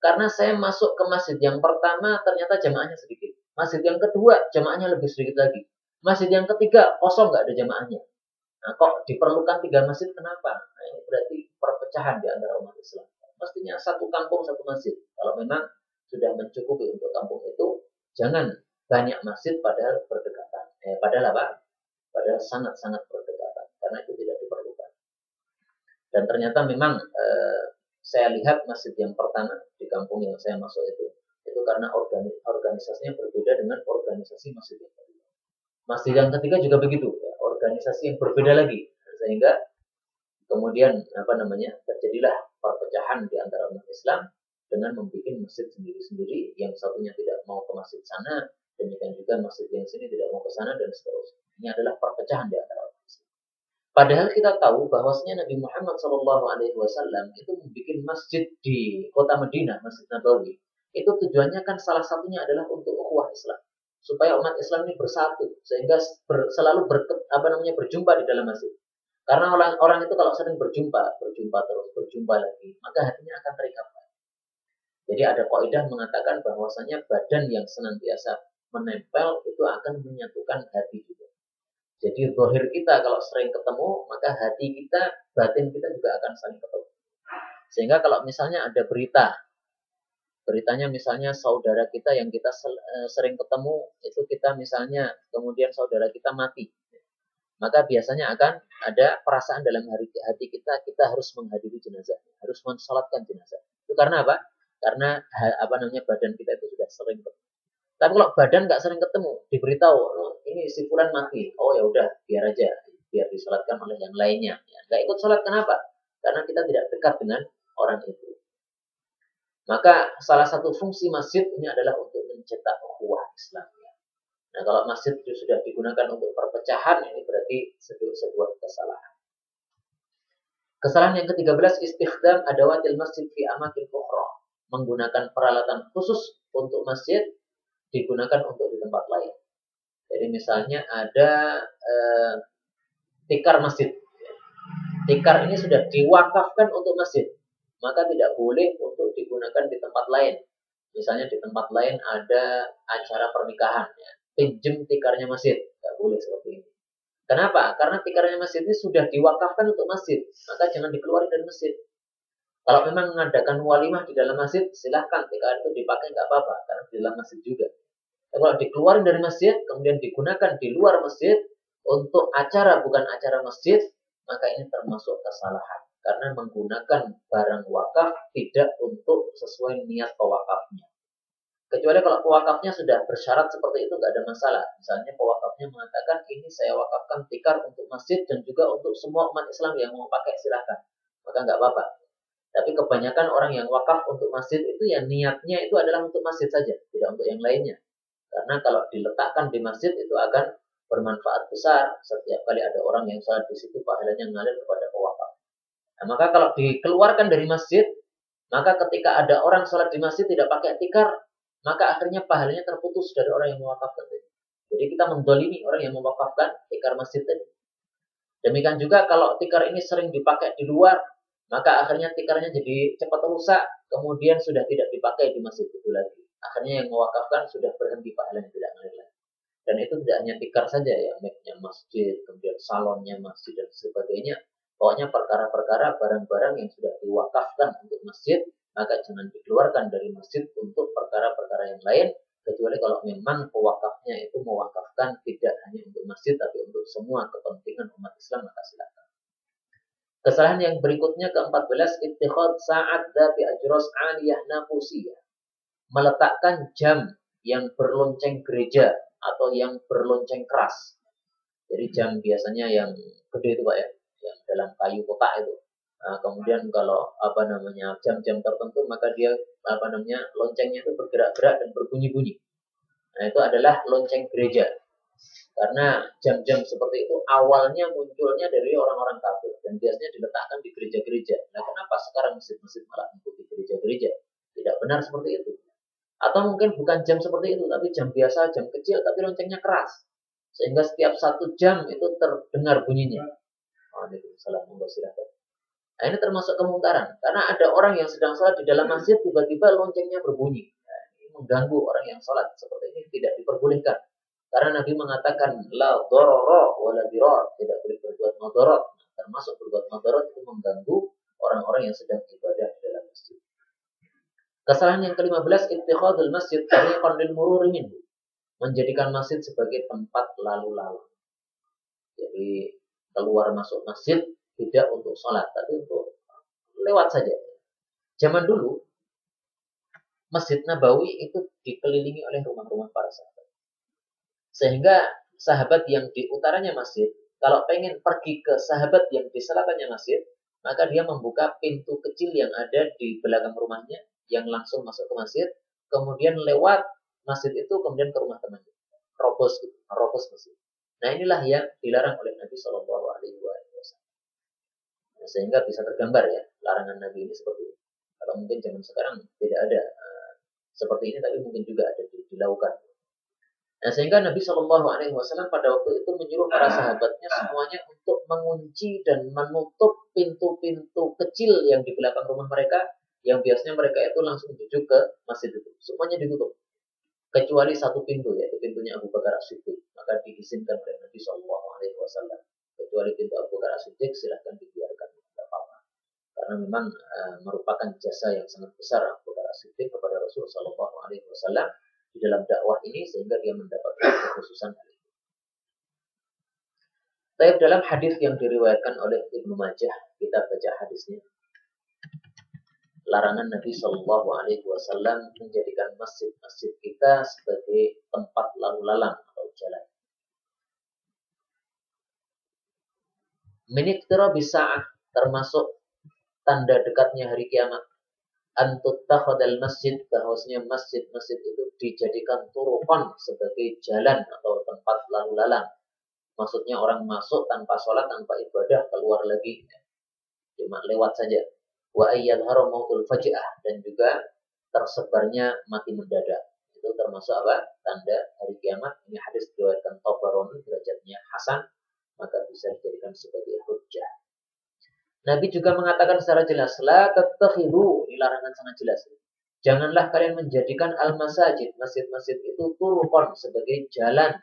Karena saya masuk ke masjid yang pertama ternyata jamaahnya sedikit. Masjid yang kedua jamaahnya lebih sedikit lagi. Masjid yang ketiga kosong nggak ada jamaahnya. Nah, kok diperlukan 3 masjid kenapa? Nah, ini berarti perpecahan di antara umat Islam. Mestinya satu kampung satu masjid. Kalau memang sudah mencukupi untuk kampung itu, jangan banyak masjid padahal berdekatan. Padahal apa? Padahal sangat-sangat berdekatan. Karena itu tidak diperlukan. Dan ternyata memang saya lihat masjid yang pertama di kampung yang saya masuk itu karena organisasinya berbeda dengan organisasi masjid yang kedua. Masjid yang ketiga juga begitu, ya, organisasi yang berbeda lagi, sehingga kemudian terjadilah perpecahan di antara umat Islam dengan membuat masjid sendiri-sendiri, yang satunya tidak mau ke masjid sana, demikian juga masjid yang sini tidak mau ke sana, dan seterusnya. Ini adalah perpecahan di antara umat Islam. Padahal kita tahu bahwasanya Nabi Muhammad SAW itu membuat masjid di kota Madinah, Masjid Nabawi. Itu tujuannya kan salah satunya adalah untuk ukhuwah Islam, supaya umat Islam ini bersatu, sehingga selalu berjumpa di dalam masjid. Karena orang itu kalau sering berjumpa terus, berjumpa lagi, maka hatinya akan terikat. Jadi ada kaidah mengatakan bahwasanya badan yang senantiasa menempel itu akan menyatukan hati juga. Jadi zahir kita kalau sering ketemu, maka hati kita, batin kita juga akan saling ketemu. Sehingga kalau misalnya ada beritanya misalnya saudara kita yang kita sering ketemu, itu kita misalnya, kemudian saudara kita mati, maka biasanya akan ada perasaan dalam hati kita harus menghadiri jenazah, harus mensalatkan jenazah. Itu karena apa? Karena badan kita itu sudah sering ketemu. Tapi kalau badan nggak sering ketemu, diberitahu, oh, ini si fulan mati, oh ya udah, biar aja, biar disalatkan oleh yang lainnya. Ya, nggak ikut salat, kenapa? Karena kita tidak dekat dengan orang itu. Maka salah satu fungsi masjid ini adalah untuk mencetak ukhuwah Islam. Nah, kalau masjid itu sudah digunakan untuk perpecahan, ini berarti sebuah kesalahan. Kesalahan yang ke-13, istikhdam adawatil masjid fi amakin ukhra. Menggunakan peralatan khusus untuk masjid digunakan untuk di tempat lain. Jadi misalnya ada tikar masjid. Tikar ini sudah diwakafkan untuk masjid, maka tidak boleh untuk digunakan di tempat lain. Misalnya di tempat lain ada acara pernikahan, ya, pinjem tikarnya masjid, tidak boleh seperti ini. Kenapa? Karena tikarnya masjid ini sudah diwakafkan untuk masjid, maka jangan dikeluarkan dari masjid. Kalau memang mengadakan walimah di dalam masjid, silahkan tikar itu dipakai, nggak apa-apa, karena di dalam masjid juga. Kalau dikeluarkan dari masjid, kemudian digunakan di luar masjid untuk acara bukan acara masjid, maka ini termasuk kesalahan. Karena menggunakan barang wakaf tidak untuk sesuai niat pewakafnya. Kecuali kalau pewakafnya sudah bersyarat seperti itu, nggak ada masalah. Misalnya pewakafnya mengatakan, ini saya wakafkan tikar untuk masjid dan juga untuk semua umat Islam yang mau pakai, silahkan. Maka nggak apa-apa. Tapi kebanyakan orang yang wakaf untuk masjid itu ya niatnya itu adalah untuk masjid saja, tidak untuk yang lainnya. Karena kalau diletakkan di masjid itu akan bermanfaat besar. Setiap kali ada orang yang sholat di situ, pahalanya ngalir kepada pewakaf. Nah, maka kalau dikeluarkan dari masjid, maka ketika ada orang sholat di masjid tidak pakai tikar, maka akhirnya pahalanya terputus dari orang yang mewakafkan tadi. Jadi kita mendolimi orang yang mewakafkan tikar masjid tadi. Demikian juga kalau tikar ini sering dipakai di luar, maka akhirnya tikarnya jadi cepat rusak, kemudian sudah tidak dipakai di masjid itu lagi. Akhirnya yang mewakafkan sudah berhenti pahalanya, tidak ngalir lagi. Dan itu tidak hanya tikar saja ya, mic-nya masjid, kemudian salonnya masjid dan sebagainya. Pokoknya perkara-perkara barang-barang yang sudah diwakafkan untuk masjid, maka jangan dikeluarkan dari masjid untuk perkara-perkara yang lain, kecuali kalau memang pewakafnya itu mewakafkan tidak hanya untuk masjid, tapi untuk semua kepentingan umat Islam, maka silakan. Kesalahan yang berikutnya ke-14, ittikhad sa'at dzati ajros 'aliyah nafusiyah. Meletakkan jam yang berlonceng gereja atau yang berlonceng keras. Jadi jam biasanya yang gede itu Pak ya, yang dalam kayu kotak itu. Nah, kemudian kalau jam-jam tertentu maka dia loncengnya itu bergerak-gerak dan berbunyi-bunyi. Nah, itu adalah lonceng gereja. Karena jam-jam seperti itu awalnya munculnya dari orang-orang kafir dan biasanya diletakkan di gereja-gereja. Nah, kenapa sekarang masjid-masjid malah mengikuti gereja-gereja? Tidak benar seperti itu. Atau mungkin bukan jam seperti itu, tapi jam biasa, jam kecil, tapi loncengnya keras. Sehingga setiap 1 jam itu terdengar bunyinya. Waalaikumsalam, silakan. Nah, ini termasuk kemungkaran. Karena ada orang yang sedang sholat di dalam masjid, tiba-tiba loncengnya berbunyi. Nah, ini mengganggu orang yang sholat. Seperti ini tidak diperbolehkan. Karena Nabi mengatakan, la dororo wa la diror. Tidak boleh berbuat madorot. Termasuk berbuat madorot itu mengganggu orang-orang yang sedang ibadah di dalam masjid. Kesalahan yang ke-15, ittikhadul masjid tariqan lil mururi minhu. Menjadikan masjid sebagai tempat lalu lalang. Jadi keluar masuk masjid tidak untuk sholat, tapi untuk lewat saja. Zaman dulu, Masjid Nabawi itu dikelilingi oleh rumah-rumah para sahabat. Sehingga sahabat yang di utaranya masjid, kalau pengen pergi ke sahabat yang di selatannya masjid, maka dia membuka pintu kecil yang ada di belakang rumahnya, yang langsung masuk ke masjid, kemudian lewat masjid itu, kemudian ke rumah temannya. Robos gitu, robos masjid. Nah, inilah yang dilarang oleh Nabi Shallallahu Alaihi Wasallam. Nah, sehingga bisa tergambar ya larangan Nabi ini seperti itu. Kalau mungkin zaman sekarang tidak ada seperti ini, tapi mungkin juga ada dilakukan. Nah, sehingga Nabi Shallallahu Alaihi Wasallam pada waktu itu menyuruh para sahabatnya semuanya untuk mengunci dan menutup pintu-pintu kecil yang di belakang rumah mereka, yang biasanya mereka itu langsung menuju ke masjid itu. Semuanya ditutup, kecuali satu pintu, yaitu pintunya Abu Bakar As-Siddiq. Maka diizinkan oleh Nabi Shallallahu Alaihi Wasallam. Kecuali pintu Abu Bakar As-Siddiq, silahkan dibiarkan, tidak apa-apa. Karena memang merupakan jasa yang sangat besar Abu Bakar As-Siddiq kepada Rasul Shallallahu Alaihi Wasallam di dalam dakwah ini, sehingga dia mendapatkan kekhususan ini. Tapi dalam hadis yang diriwayatkan oleh Ibnu Majah, kita baca hadisnya. Larangan Nabi Shallallahu Alaihi Wasallam menjadikan masjid-masjid kita sebagai tempat lalu lalang atau jalan. Miniktira bisa'ah, termasuk tanda dekatnya hari kiamat. Antuttakhadal masjid, bahwasanya masjid-masjid itu dijadikan turuqan, sebagai jalan atau tempat lalu lalang. Maksudnya orang masuk tanpa sholat, tanpa ibadah, keluar lagi cuma lewat saja. Wa ayyadhara mautul faj'ah, dan juga tersebarnya mati mendadak. Itu termasuk apa? Tanda hari kiamat. Ini hadis diriwayatkan Tabarani, derajatnya hasan, maka bisa dijadikan sebagai hujjah. Nabi juga mengatakan secara jelas, la tattakhidhu, ini larangan sangat jelas. Janganlah kalian menjadikan al-masajid, masjid-masjid itu turuqan, sebagai jalan,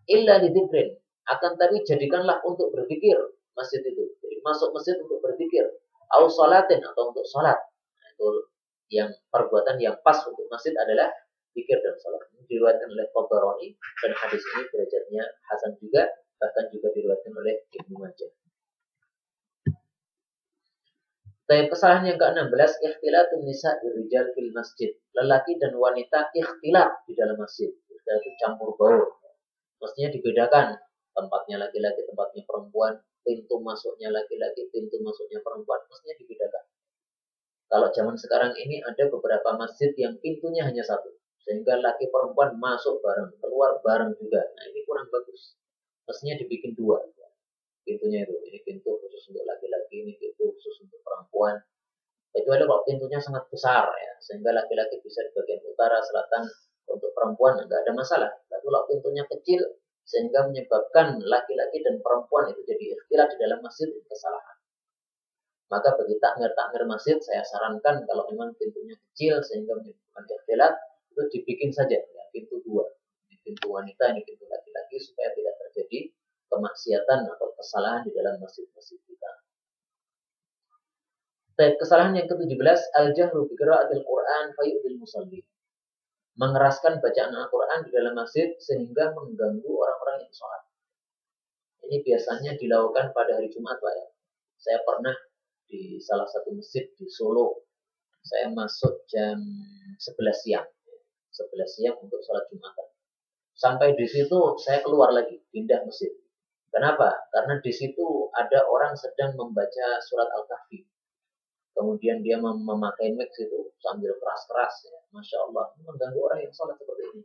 illa lidzikrin, akan tapi jadikanlah untuk berpikir masjid itu. Jadi masuk masjid untuk berpikir, au salatin, atau untuk salat. Nah, itu yang perbuatan yang pas untuk masjid adalah pikir dan salat. Ini diriwayatkan oleh Tabarani, dan hadis ini derajatnya hasan juga, bahkan juga diriwayatkan oleh Ibnu Majah. Kesalahan yang ke-16, ikhtilatun nisa birijal fil masjid. Lelaki dan wanita ikhtilat di dalam masjid. Ikhtilat itu campur baur. Mestinya dibedakan. Tempatnya laki-laki, tempatnya perempuan. Pintu masuknya laki-laki, pintu masuknya perempuan. Mestinya dibedakan. Kalau zaman sekarang ini ada beberapa masjid yang pintunya hanya satu. Sehingga laki perempuan masuk bareng, keluar bareng juga. Nah, ini kurang bagus. Mestinya dibikin dua. Pintunya itu, ini pintu khusus untuk laki-laki, ini pintu khusus untuk perempuan. Kecuali kalau pintunya sangat besar ya, sehingga laki-laki bisa di bagian utara, selatan, untuk perempuan nggak ada masalah. Tapi kalau pintunya kecil sehingga menyebabkan laki-laki dan perempuan itu jadi ikhtilat di dalam masjid, itu kesalahan. Maka bagi takmir-takmir masjid, saya sarankan kalau memang pintunya kecil sehingga menyebabkan ikhtilat, itu dibikin saja ya, pintu dua. Ini pintu wanita, ini pintu laki-laki, supaya tidak terjadi kemaksiatan atau kesalahan di dalam masjid-masjid kita. Kesalahan yang ke-17, al-jahru bi qiraatil Qur'an fayu'dil musalli. Mengeraskan bacaan Al-Qur'an di dalam masjid sehingga mengganggu orang-orang yang sholat. Ini biasanya dilakukan pada hari Jumat, Pak ya. Saya pernah di salah satu masjid di Solo. Saya masuk jam 11 siang. 11 siang untuk sholat Jumatan. Sampai di situ saya keluar lagi, pindah masjid. Kenapa? Karena di situ ada orang sedang membaca surat Al-Kahfi. Kemudian dia memakai mic itu sambil keras-keras. Ya. Masya Allah, mengganggu orang yang sholat seperti ini.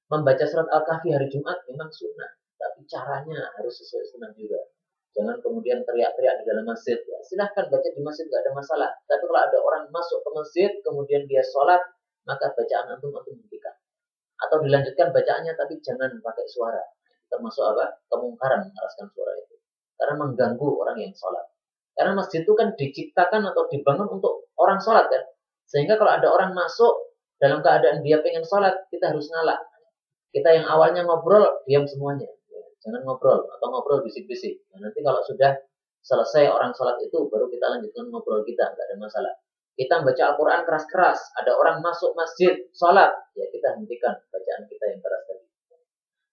Membaca surat Al-Kahfi hari Jumat memang sunnah. Tapi caranya harus sesuai sunnah juga. Jangan kemudian teriak-teriak di dalam masjid. Ya, silahkan baca di masjid, gak ada masalah. Tapi kalau ada orang masuk ke masjid, kemudian dia sholat, maka bacaan antum hentikan. Atau dilanjutkan bacaannya, tapi jangan pakai suara. Termasuk apa? Kemungkaran mengeraskan suara itu. Karena mengganggu orang yang sholat. Karena masjid itu kan diciptakan atau dibangun untuk orang sholat kan. Sehingga kalau ada orang masuk dalam keadaan dia pengen sholat, kita harus ngalah. Kita yang awalnya ngobrol, diam semuanya. Jangan ngobrol atau ngobrol bisik-bisik. Nah, nanti kalau sudah selesai orang sholat itu, baru kita lanjutkan ngobrol kita, nggak ada masalah. Kita baca Al-Quran keras-keras, ada orang masuk masjid, sholat, ya kita hentikan bacaan kita yang keras tadi.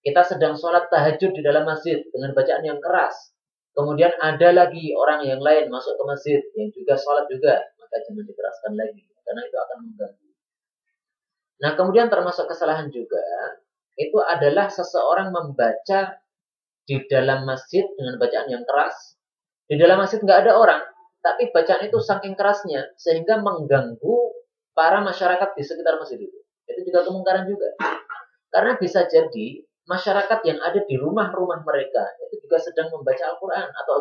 Kita sedang sholat tahajud di dalam masjid dengan bacaan yang keras. Kemudian ada lagi orang yang lain masuk ke masjid yang juga sholat juga, maka jangan dikeraskan lagi, karena itu akan mengganggu. Nah, kemudian termasuk kesalahan juga, itu adalah seseorang membaca di dalam masjid dengan bacaan yang keras. Di dalam masjid nggak ada orang, tapi bacaan itu saking kerasnya, sehingga mengganggu para masyarakat di sekitar masjid itu. Itu juga kemungkaran juga. Karena bisa jadi masyarakat yang ada di rumah-rumah mereka itu juga sedang membaca Al-Quran atau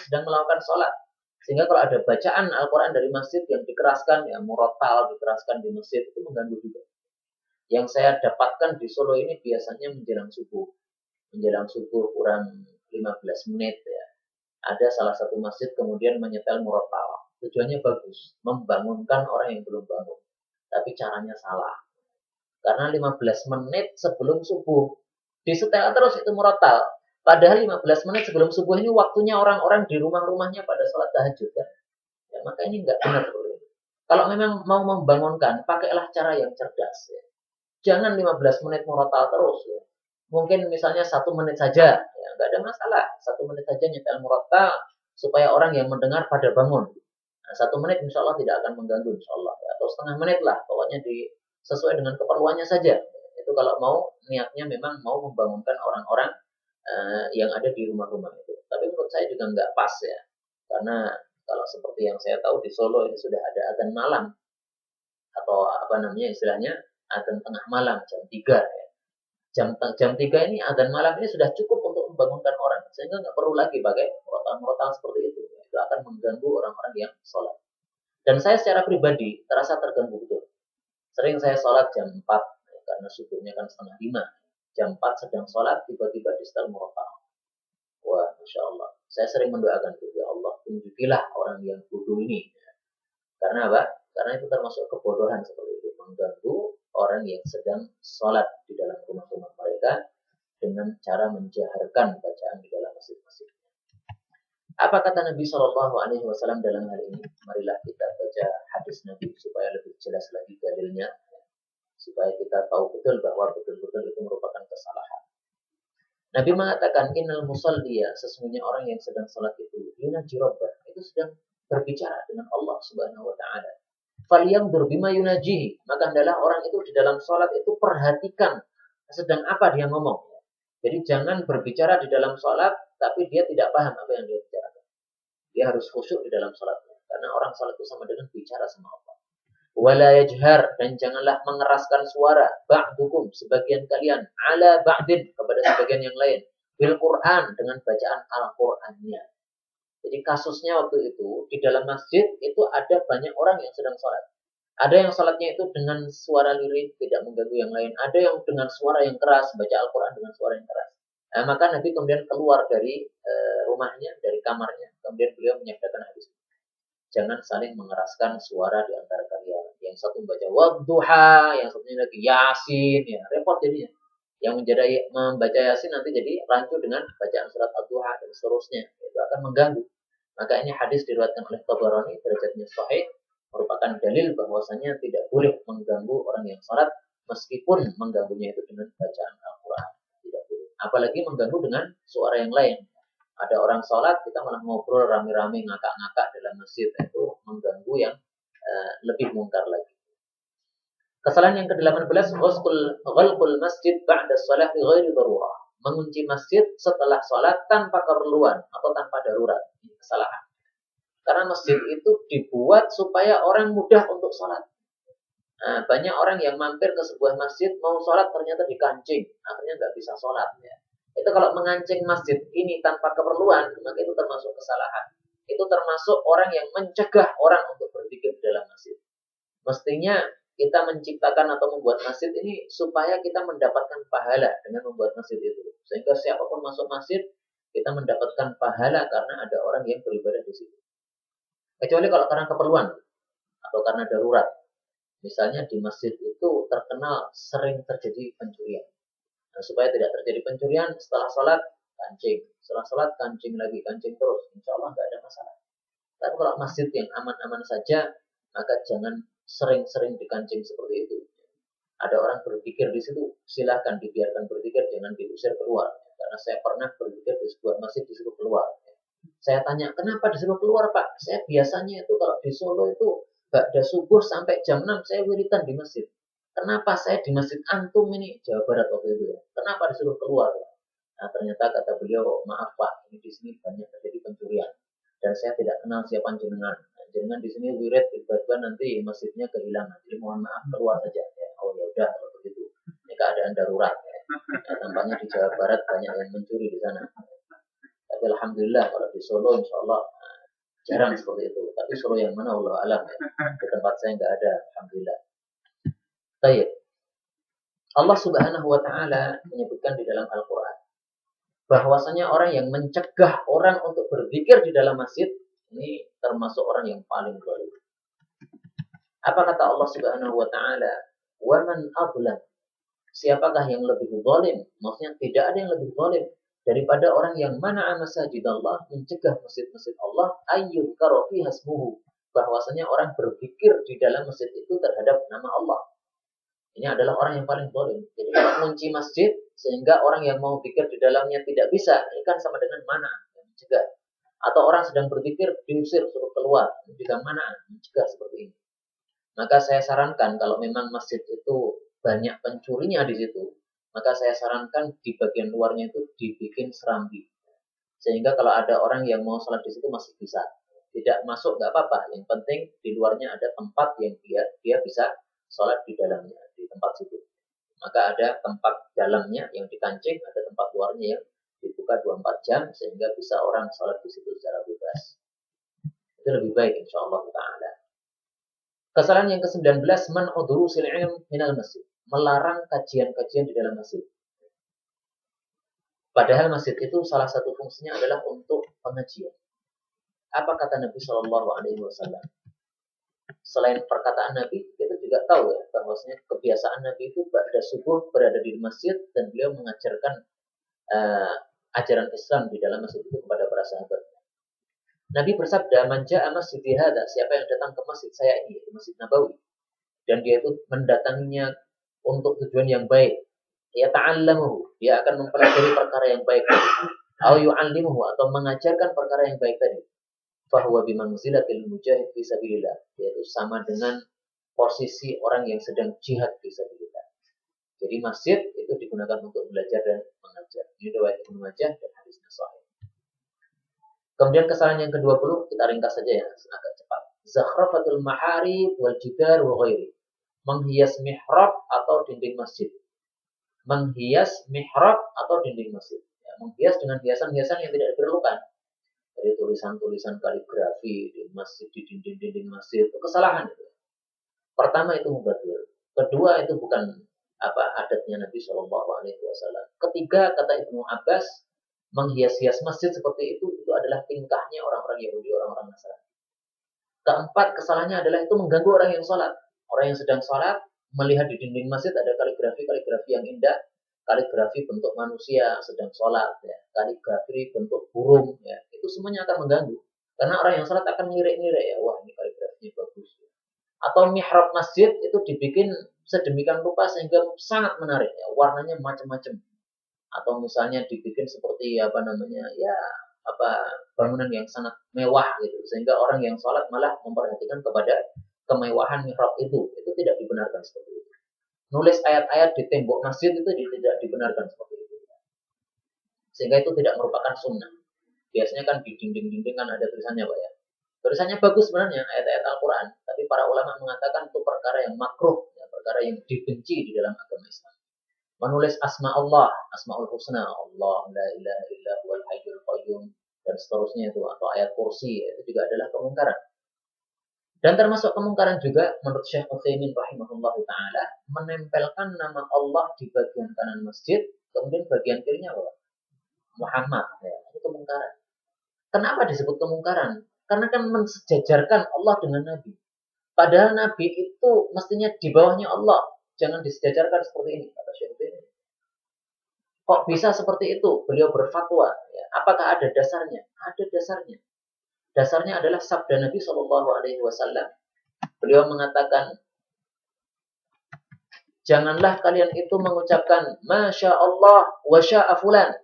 sedang melakukan sholat, sehingga kalau ada bacaan Al-Quran dari masjid yang dikeraskan, ya murotal dikeraskan di masjid, itu mengganggu juga. Yang saya dapatkan di Solo ini biasanya menjelang subuh kurang 15 menit ya, ada salah satu masjid kemudian menyetel murotal. Tujuannya bagus, membangunkan orang yang belum bangun, tapi caranya salah. Karena 15 menit sebelum subuh disetel terus itu murotal. Padahal 15 menit sebelum subuh ini waktunya orang-orang di rumah-rumahnya pada sholat tahajud kan. Ya, maka ini nggak benar. Kalau memang mau membangunkan, pakailah cara yang cerdas. Ya. Jangan 15 menit murotal terus. Ya. Mungkin misalnya 1 menit saja, ya nggak ada masalah. 1 menit saja nyetel murotal supaya orang yang mendengar pada bangun. Nah, 1 menit insya Allah tidak akan mengganggu insya Allah. Ya. Atau setengah menit lah, pokoknya sesuai dengan keperluannya saja. Itu kalau mau niatnya memang mau membangunkan orang-orang yang ada di rumah-rumah itu. Tapi menurut saya juga nggak pas ya, karena kalau seperti yang saya tahu di Solo ini sudah ada adzan malam atau istilahnya adzan tengah malam jam 3 ya. Jam 3 ini adzan malam ini sudah cukup untuk membangunkan orang, sehingga nggak perlu lagi pakai murotal-murotal seperti itu. Itu akan mengganggu orang-orang yang sholat. Dan saya secara pribadi terasa terganggu betul. Sering saya sholat jam 4 karena subuhnya kan setengah 5. Jam 4 sedang sholat, tiba-tiba di setel murotal. Wah, Masya Allah. Saya sering mendoakan, ya Allah, tunjukilah orang yang bodoh ini. Karena apa? Karena itu termasuk kebodohan seperti itu. Mengganggu orang yang sedang sholat di dalam rumah-rumah mereka dengan cara menjaharkan bacaan di dalam masjid-masjid. Apa kata Nabi Shallallahu Alaihi Wasallam dalam hal ini? Marilah kita baca hadis Nabi supaya lebih jelas lagi dalilnya, supaya kita tahu betul bahwa betul-betul itu merupakan kesalahan. Nabi mengatakan, innal musalliya, sesungguhnya orang yang sedang salat itu, yunaji rabbah, itu sedang berbicara dengan Allah Subhanahu wa taala. Falyanzur bima yunajihi, maka adalah orang itu di dalam salat itu perhatikan sedang apa dia ngomong. Jadi jangan berbicara di dalam salat tapi dia tidak paham apa yang dia bicarakan. Dia harus khusyuk di dalam salatnya, karena orang salat itu sama dengan bicara sama Allah. Wala yajhar, dan janganlah mengeraskan suara ba'dukum, sebagian kalian, ala ba'din, kepada sebagian yang lain, bil Quran, dengan bacaan Al-Qur'annya. Jadi kasusnya waktu itu di dalam masjid itu ada banyak orang yang sedang sholat. Ada yang sholatnya itu dengan suara lirih, tidak mengganggu yang lain. Ada yang dengan suara yang keras, baca Al-Quran dengan suara yang keras. Nah, maka Nabi kemudian keluar dari rumahnya, dari kamarnya. Kemudian beliau menyabdakan hadis, jangan saling mengeraskan suara di antara kalian. Yang satu membaca wadduha, yang satunya lagi yasin, ya repot jadinya. Yang membaca yasin nanti jadi rancu dengan bacaan surat ad-duha dan seterusnya. Itu akan mengganggu. Maka ini hadis diriwayatkan oleh Tabarani, derajatnya sahih, merupakan dalil bahwasanya tidak boleh mengganggu orang yang sholat, meskipun mengganggunya itu dengan bacaan Al-Quran. Tidak boleh. Apalagi mengganggu dengan suara yang lain. Ada orang sholat, kita malah ngobrol rame-rame, ngakak-ngakak dalam masjid, itu mengganggu yang lebih mungkar lagi. Kesalahan yang ke-18, ghalqul masjid ba'da shalah bi ghairi darurah. Mengunci masjid setelah sholat tanpa keperluan atau tanpa darurat. Ini kesalahan. Karena masjid itu dibuat supaya orang mudah untuk sholat. Nah, banyak orang yang mampir ke sebuah masjid, mau sholat ternyata dikancing. Akhirnya nggak bisa sholat. Ya. Itu kalau mengancing masjid ini tanpa keperluan, maka itu termasuk kesalahan. Itu termasuk orang yang mencegah orang untuk berzikir di dalam masjid. Mestinya kita menciptakan atau membuat masjid ini supaya kita mendapatkan pahala dengan membuat masjid itu. Sehingga siapapun masuk masjid, kita mendapatkan pahala karena ada orang yang beribadah di situ. Kecuali kalau karena keperluan atau karena darurat. Misalnya di masjid itu terkenal sering terjadi pencurian. Nah, supaya tidak terjadi pencurian, setelah sholat kancing, setelah sholat kancing lagi, kancing terus, insya Allah nggak ada masalah. Tapi kalau masjid yang aman-aman saja, maka jangan sering-sering dikancing seperti itu. Ada orang berpikir di situ, silahkan dibiarkan berpikir, jangan diusir keluar. Karena saya pernah berpikir di sebuah masjid disuruh keluar. Saya tanya, kenapa disuruh keluar Pak? Saya biasanya itu kalau di Solo itu ba'da subuh sampai jam 6 saya wiritan di masjid. Kenapa saya di masjid antum ini, Jawa Barat waktu itu ya? Kenapa disuruh keluar? Nah, ternyata kata beliau, maaf Pak, ini di sini banyak terjadi pencurian. Dan saya tidak kenal siapa jenengan. Nah, jenengan di sini wirid, tiba-tiba nanti masjidnya kehilangan. Jadi mohon maaf, keluar saja. Ya, oh ya udah kalau begitu. Ini keadaan darurat. Ya. Nah, tampaknya di Jawa Barat banyak yang mencuri di sana. Tapi alhamdulillah kalau di Solo insya Allah jarang seperti itu. Tapi Solo yang mana Allah alam ya. Di tempat saya nggak ada, alhamdulillah. Baik. Allah Subhanahu wa taala menyebutkan di dalam Al-Qur'an bahwasanya orang yang mencegah orang untuk berzikir di dalam masjid ini termasuk orang yang paling zalim. Apa kata Allah Subhanahu wa taala? Wa man adlam. Siapakah yang lebih zalim? Maksudnya tidak ada yang lebih zalim daripada orang yang mana'a masajidallah, mencegah masjid-masjid Allah, ayyuzkara fiha ismuhu, bahwasanya orang berzikir di dalam masjid itu terhadap nama Allah. Ini adalah orang yang paling zalim. Jadi kalau kunci masjid sehingga orang yang mau zikir di dalamnya tidak bisa, ini kan sama dengan mana yang mencegah. Atau orang sedang berzikir diusir suruh keluar, juga mana mencegah seperti ini. Maka saya sarankan kalau memang masjid itu banyak pencurinya di situ, maka saya sarankan di bagian luarnya itu dibikin serambi. Sehingga kalau ada orang yang mau sholat di situ masih bisa. Tidak masuk nggak apa-apa. Yang penting di luarnya ada tempat yang dia bisa sholat di dalamnya, di tempat situ. Maka ada tempat dalamnya yang dikancing, ada tempat luarnya yang dibuka 24 jam sehingga bisa orang sholat di situ secara bebas. Itu lebih baik insya Allah ta'ala. Kesalahan yang ke-19, man'u durusil ilm minal masjid. Melarang kajian-kajian di dalam masjid. Padahal masjid itu salah satu fungsinya adalah untuk pengajian. Apa kata Nabi Shallallahu Alaihi Wasallam? Selain perkataan Nabi, kita juga tahu ya bahwasanya kebiasaan Nabi itu pada subuh berada di masjid dan beliau mengajarkan ajaran Islam di dalam masjid itu kepada para sahabat. Nabi bersabda, "Man ja'a masjidi hadza," siapa yang datang ke masjid saya ini, yaitu Masjid Nabawi, dan dia itu mendatanginya untuk tujuan yang baik, ya ta'allamuhu, dia akan mempelajari perkara yang baik, atau yu'allimuhu, atau mengajarkan perkara yang baik tadi, fahuwa bimanzilatil mujahid fi sabilillah, yaitu sama dengan posisi orang yang sedang jihad fi sabilillah. Jadi masjid itu digunakan untuk belajar dan mengajar. Ini riwayat Ibnu Majah dan hadisnya sahih. Kemudian kesalahan yang ke-20, kita ringkas saja ya, agak cepat. Zakhrafatul maharib wal jidar wa ghairi. Menghias mihrab atau dinding masjid. Menghias mihrab atau dinding masjid. Ya, menghias dengan hiasan-hiasan yang tidak diperlukan. Jadi tulisan-tulisan kaligrafi di masjid, di dinding-dinding masjid, itu kesalahan itu. Pertama itu mubadir. Kedua itu bukan adatnya Nabi Shallallahu Alaihi Wasallam. Ketiga kata Ibnu Abbas, menghias-hias masjid seperti itu adalah tingkahnya orang-orang Yahudi, orang-orang Nasrani. Keempat kesalahannya adalah itu mengganggu orang yang sholat. Orang yang sedang sholat melihat di dinding masjid ada kaligrafi yang indah, kaligrafi bentuk manusia sedang sholat, ya, kaligrafi bentuk burung, ya, itu semuanya akan mengganggu. Karena orang yang sholat akan ngirik-ngirik ya, wah ini kaligrafinya bagus. Atau mihrab masjid itu dibikin sedemikian rupa sehingga sangat menarik, ya, warnanya macam-macam. Atau misalnya dibikin seperti bangunan yang sangat mewah gitu, sehingga orang yang sholat malah memperhatikan kepada kemewahan mihrab itu tidak dibenarkan seperti itu. Nulis ayat-ayat di tembok masjid itu tidak dibenarkan seperti itu, sehingga itu tidak merupakan sunnah. Biasanya kan di dinding-dinding kan ada tulisannya Pak ya, tulisannya bagus sebenarnya ayat-ayat Al-Quran, tapi para ulama mengatakan itu perkara yang makruh, ya, perkara yang dibenci di dalam agama Islam. Menulis asma Allah, asmaul husna, Allah la ilaha illa huwal hayyul qayyum, dan seterusnya itu, atau ayat kursi, itu juga adalah kemungkaran. Dan termasuk kemungkaran juga menurut Syekh Utsaimin rahimahullah taala, menempelkan nama Allah di bagian kanan masjid, kemudian bagian kirinya apa? Muhammad, ya, itu kemungkaran. Kenapa disebut kemungkaran? Karena kan mensejajarkan Allah dengan Nabi. Padahal Nabi itu mestinya di bawahnya Allah. Jangan disejajarkan seperti ini, kata Syekh Utsaimin. Kok bisa seperti itu? Beliau berfatwa. Ya, apakah ada dasarnya? Ada dasarnya. Dasarnya adalah sabda Nabi Shallallahu Alaihi Wasallam. Beliau mengatakan, janganlah kalian itu mengucapkan Masya Allah wa sya'a fulan.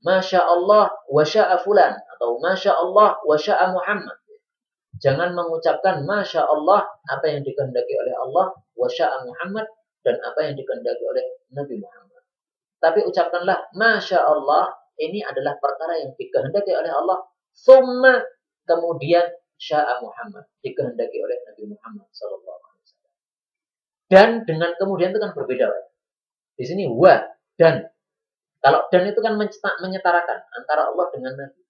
Masya Allah wa sya'a fulan. Atau Masya Allah wa sya'a Muhammad. Jangan mengucapkan Masya Allah, apa yang dikehendaki oleh Allah, wa sya'a Muhammad, dan apa yang dikehendaki oleh Nabi Muhammad. Tapi ucapkanlah Masya Allah, ini adalah perkara yang dikehendaki oleh Allah, summa, kemudian sya'a Muhammad, dikehendaki oleh Nabi Muhammad SAW. Dan dengan kemudian itu kan berbeda. Di sini wa, dan. Kalau dan itu kan menyetarakan antara Allah dengan Nabi.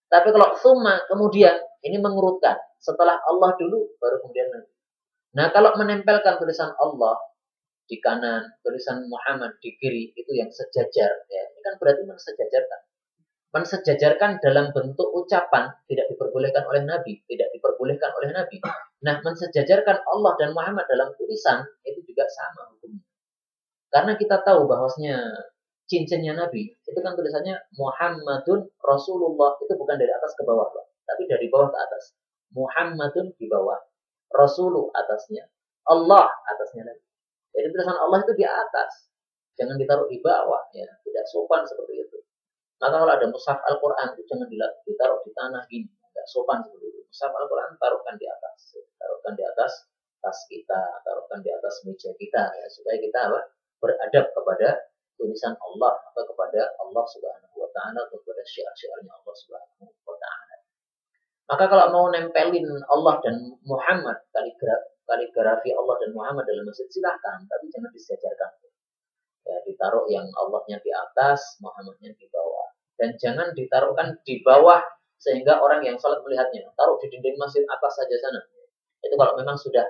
Tapi kalau summa, kemudian, ini mengurutkan. Setelah Allah dulu, baru kemudian Nabi. Nah, kalau menempelkan tulisan Allah di kanan, tulisan Muhammad di kiri, itu yang sejajar. Ya, ini kan berarti mensejajarkan. Mensejajarkan dalam bentuk ucapan tidak diperbolehkan oleh Nabi, tidak diperbolehkan oleh Nabi. Nah, mensejajarkan Allah dan Muhammad dalam tulisan itu juga sama hukumnya. Karena kita tahu bahwasanya cincinnya Nabi itu kan tulisannya Muhammadun Rasulullah, itu bukan dari atas ke bawah, tapi dari bawah ke atas. Muhammadun di bawah, Rasulu atasnya, Allah atasnya lagi. Jadi tulisan Allah itu di atas, jangan ditaruh di bawah, ya, tidak sopan seperti itu. Maka kalau ada mushaf Al-Quran itu jangan ditaruh di tanah gini, tidak sopan seperti itu. Mushaf Al-Quran taruhkan di atas, taruhkan di atas tas kita, taruhkan di atas meja kita, ya, supaya kita beradab kepada tulisan Allah atau kepada Allah Subhanahu wa Ta'ala atau kepada syiar-syiarnya Allah Subhanahu wa Ta'ala. Maka kalau mau nempelin Allah dan Muhammad, kaligrafi Allah dan Muhammad dalam masjid, silahkan, tapi jangan disejajarkan. Ya, ditaruh yang Allahnya di atas, Muhammadnya di bawah. Dan jangan ditaruhkan di bawah sehingga orang yang sholat melihatnya. Taruh di dinding masjid atas saja sana. Itu kalau memang sudah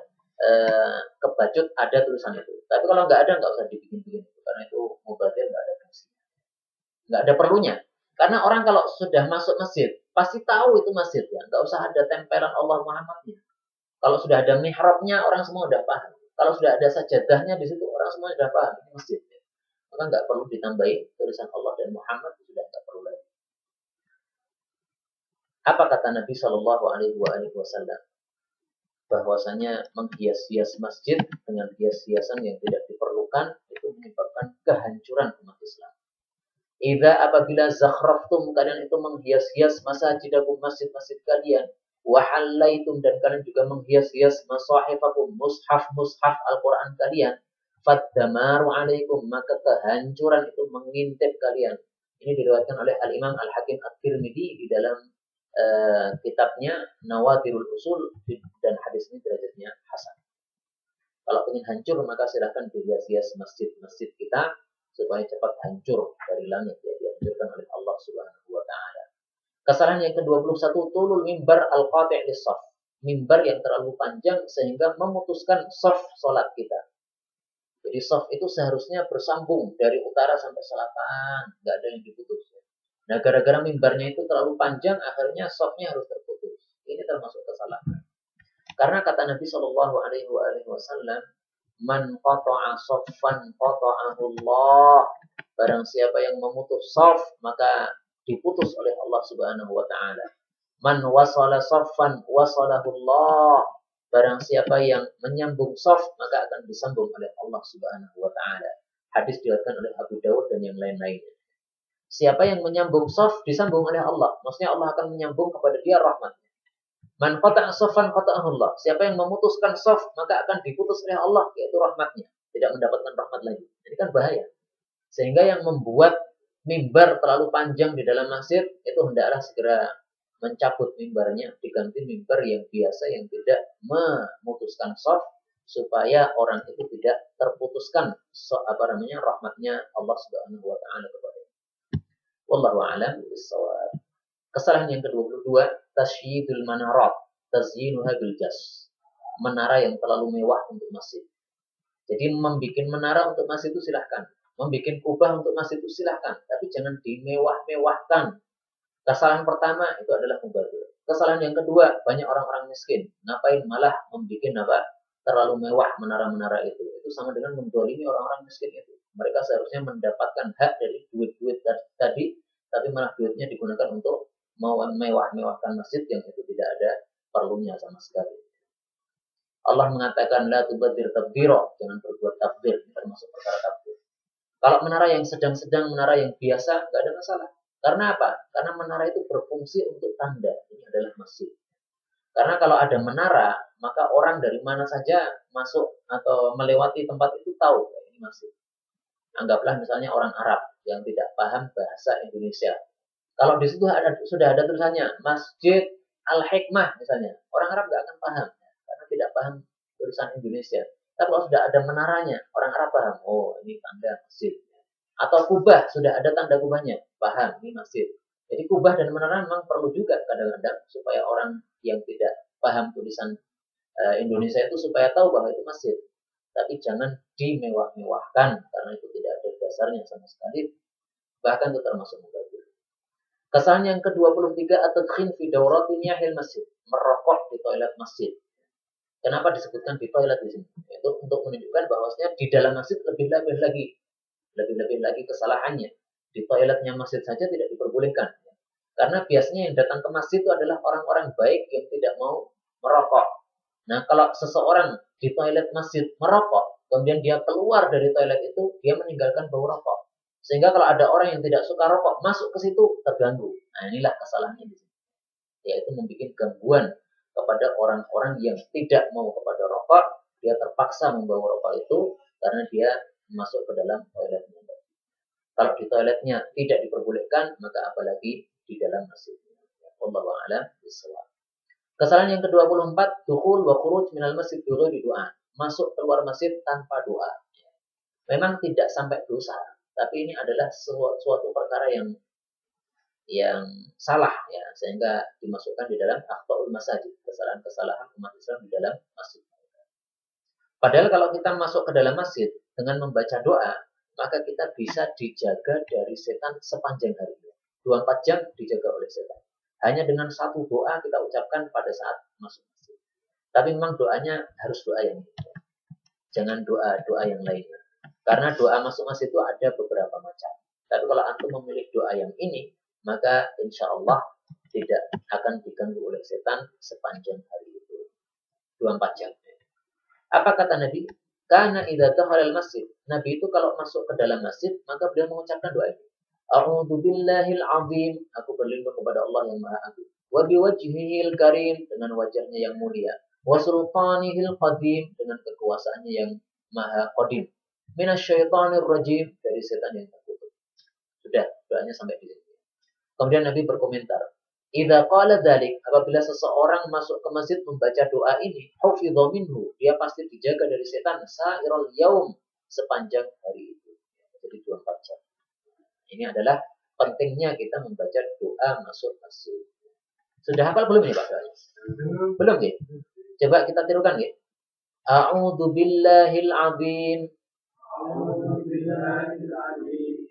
kebacut ada tulisan itu. Tapi kalau nggak ada, nggak usah dibikin-bikin. Karena itu mubadir, nggak ada fungsinya. Nggak ada perlunya. Karena orang kalau sudah masuk masjid, pasti tahu itu masjid, ya. Nggak usah ada tempelan Allah Muhammadnya. Kalau sudah ada mihrabnya, orang semua udah paham. Kalau sudah ada sajadahnya di situ, orang semua sudah paham ini masjid. Maka nggak perlu ditambahi tulisan Allah dan Muhammad, sudah nggak perlu lagi. Apa kata Nabi Shallallahu Alaihi Wasallam? Bahwasanya menghias-hias masjid dengan hias-hiasan yang tidak diperlukan itu menyebabkan kehancuran umat Islam. Idza apabila zakhraftum, kalian itu menghias-hias masajidakum, masjid-masjid kalian, wa hallaitum, dan kalian juga menghias-hias masahifakum, mushaf Al-Qur'an kalian, faddamaru alaikum, maka kehancuran itu mengintip kalian. Ini diriwayatkan oleh Al-Imam Al-Hakim At-Tirmidzi di dalam kitabnya Nawadirul Usul, dan hadis ini derajatnya hasan. Kalau ingin hancur, maka silahkan dihias-hias masjid-masjid kita supaya cepat hancur dari langit, ya, dihancurkan oleh Allah Subhanahu wa Ta'ala. Kesalahan yang ke-21, tulul mimbar al-qati' lis-shaf. Mimbar yang terlalu panjang sehingga memutuskan shaf salat kita. Jadi shaf itu seharusnya bersambung dari utara sampai selatan, nggak ada yang diputus. Nah, gara-gara mimbarnya itu terlalu panjang, akhirnya shafnya harus terputus. Ini termasuk kesalahan. Karena kata Nabi Shallallahu Alaihi Wasallam, man qata'a shaffan qata'ahu Allah. Barang siapa yang memutus shaf, maka diputus oleh Allah Subhanahu wa Ta'ala. Man wasala shaffan wasalahu Allah. Barang siapa yang menyambung shaf, maka akan disambung oleh Allah Subhanahu wa Ta'ala. Hadis diriwayatkan oleh Abu Dawud dan yang lain-lainnya. Siapa yang menyambung shaf, disambung oleh Allah. Maksudnya Allah akan menyambung kepada dia rahmatnya. Man qata'a shaffan qata'ahu Allah. Siapa yang memutuskan shaf, maka akan diputus oleh Allah, yaitu rahmatnya. Tidak mendapatkan rahmat lagi. Ini kan bahaya. Sehingga yang membuat mimbar terlalu panjang di dalam masjid, itu hendaklah segera mencabut mimbarnya, diganti mimbar yang biasa, yang tidak memutuskan shaf, supaya orang itu tidak terputuskan rahmatnya Allah Subhanahu wa Ta'ala kepada. Wallahu a'lam bishawab. Kesalahan yang ke-22, tasyidul manarat, tazyinuha bil jas. Menara yang terlalu mewah untuk masjid. Jadi membuat menara untuk masjid itu silahkan, membuat kubah untuk masjid itu silahkan, tapi jangan dimewah-mewahkan. Kesalahan pertama itu adalah mubadir. Kesalahan yang kedua, banyak orang-orang miskin. Ngapain malah membuat apa? Terlalu mewah menara-menara itu. Itu sama dengan mendolimi orang-orang miskin itu. Mereka seharusnya mendapatkan hak dari duit-duit tadi, tapi malah duitnya digunakan untuk mewah-mewahkan masjid yang itu tidak ada perlunya sama sekali. Allah mengatakan la tubadir tabdiro, jangan berbuat tabdir, termasuk perkara tabdir. Kalau menara yang sedang-sedang, menara yang biasa, nggak ada masalah. Karena apa? Karena menara itu berfungsi untuk tanda. Ini adalah masjid. Karena kalau ada menara, maka orang dari mana saja masuk atau melewati tempat itu tahu ini masjid. Anggaplah misalnya orang Arab yang tidak paham bahasa Indonesia. Kalau di situ sudah ada tulisannya Masjid Al-Hikmah misalnya, orang Arab nggak akan paham karena tidak paham tulisan Indonesia. Tapi kalau sudah ada menaranya, orang Arab paham. Oh, ini tanda masjid. Atau kubah, sudah ada tanda kubahnya, paham ini masjid. Jadi kubah dan menara memang perlu juga kadang-kadang supaya orang yang tidak paham tulisan Indonesia itu supaya tahu bahwa itu masjid. Tapi jangan dimewah-mewahkan karena itu tidak ada dasarnya sama sekali. Bahkan itu termasuk mubazir. Kesalahan yang ke-23 at-tadkhin fi dawratiniyahil masjid, merokok di toilet masjid. Kenapa disebutkan di toilet di sini? Itu untuk menunjukkan bahwasanya di dalam masjid lebih-lebih lagi kesalahannya. Di toiletnya masjid saja tidak diperbolehkan. Karena biasanya yang datang ke masjid itu adalah orang-orang baik yang tidak mau merokok. Nah, kalau seseorang di toilet masjid merokok, kemudian dia keluar dari toilet itu, dia meninggalkan bau rokok. Sehingga kalau ada orang yang tidak suka rokok masuk ke situ terganggu. Nah, inilah kesalahannya di sini. Yaitu membuat gangguan kepada orang-orang yang tidak mau kepada rokok, dia terpaksa membawa rokok itu karena dia masuk ke dalam toiletnya. Kalau di toiletnya tidak diperbolehkan, maka apalagi di dalam masjid. Wallahu a'lam bishawab. Kesalahan yang ke-24, dukhul wa khuruj minal masjid bi ghairi du'a. Masuk keluar masjid tanpa doa. Memang tidak sampai dosa, tapi ini adalah suatu perkara yang salah ya, sehingga dimasukkan di dalam akhtaul masajid, kesalahan-kesalahan umat Islam di dalam masjid. Padahal kalau kita masuk ke dalam masjid dengan membaca doa, maka kita bisa dijaga dari setan sepanjang hari. 24 jam dijaga oleh setan. Hanya dengan satu doa kita ucapkan pada saat masuk masjid. Tapi memang doanya harus doa yang ini. Jangan doa yang lainnya. Karena doa masuk masjid itu ada beberapa macam. Tapi kalau antum memilih doa yang ini, maka insya Allah tidak akan diganggu oleh setan sepanjang hari itu. 24 jam. Apa kata Nabi? Karena idza dakhala al-masjid. Nabi itu kalau masuk ke dalam masjid, maka beliau mengucapkan doa ini. A'udzu billahil azim. Aku berlindung kepada Allah yang Maha Agung. Wa biwajhihil karim, dengan wajahnya yang mulia. Wa sultanihil qadim, dengan kekuasaannya yang Maha Qadim. Minasyaitonir rajim, dari setan yang terkutuk. Sudah, doanya sampai di sini. Kemudian Nabi berkomentar, idza qala dzalik, apabila seseorang masuk ke masjid membaca doa ini, hufidha minhu, dia pasti dijaga dari setan sairul yaum, sepanjang hari itu. Jadi 24 jam. Ini adalah pentingnya kita membaca doa masuk masjid. Sudah hafal belum ini Pak doanya? Belum ya? Coba kita tirukan ya. A'udzu billahil azim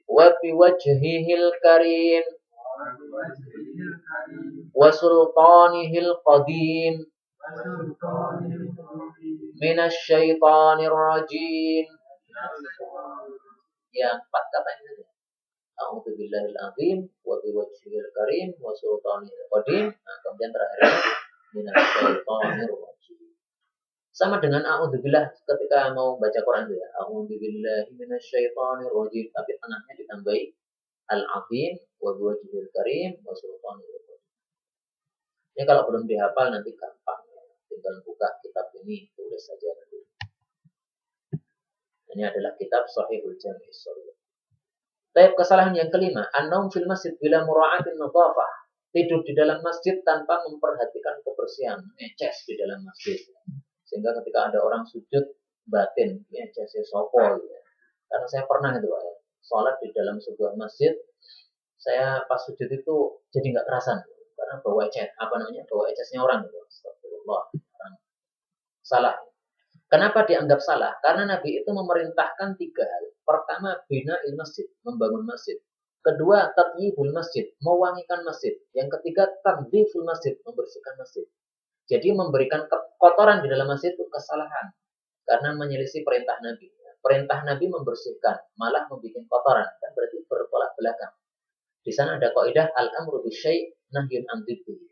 wa bi wajhihil karim wa sultanihil qadim minasyaitonir rajim. Yang 4 kata ini. A'udzu billahil azim wa bi wajhihil karim wa sultanihil qadim. Nah, kemudian terakhir minasyaitonir rajim. Sama dengan a'udzubillah ketika mau baca Quran itu ya. A'udzubillahi minasyaitonir rajim, tapi tengahnya ditambahi al-azim wa bi wajhihil karim wa sultanihil qadim. Ini kalau belum dihafal nanti gampang. Tinggal buka kitab ini, tulis saja nanti. Ini adalah kitab Sahihul Jami' Shaghir. Tapi kesalahan yang kelima, an-naum fil masjid bila mura'atin nadhafah. Tidur di dalam masjid tanpa memperhatikan kebersihan, ngeces di dalam masjid. Sehingga ketika ada orang sujud batin, ngeces sopol. Ya. Karena saya pernah itu, ya, sholat di dalam sebuah masjid, saya pas sujud itu jadi nggak kerasan. Karena bawa ecesnya orang itu. Astagfirullah. Orang salah. Kenapa dianggap salah? Karena Nabi itu memerintahkan 3 hal. Pertama, bina il masjid, membangun masjid. Kedua, tatyibul masjid, mewangikan masjid. Yang ketiga, tandziful masjid, membersihkan masjid. Jadi memberikan kotoran di dalam masjid itu kesalahan karena menyelisih perintah Nabi. Perintah Nabi membersihkan, malah membuat kotoran, kan berarti bertolak belakang. Di sana ada kaidah al-amru bisyai' nahyun an dziddihi.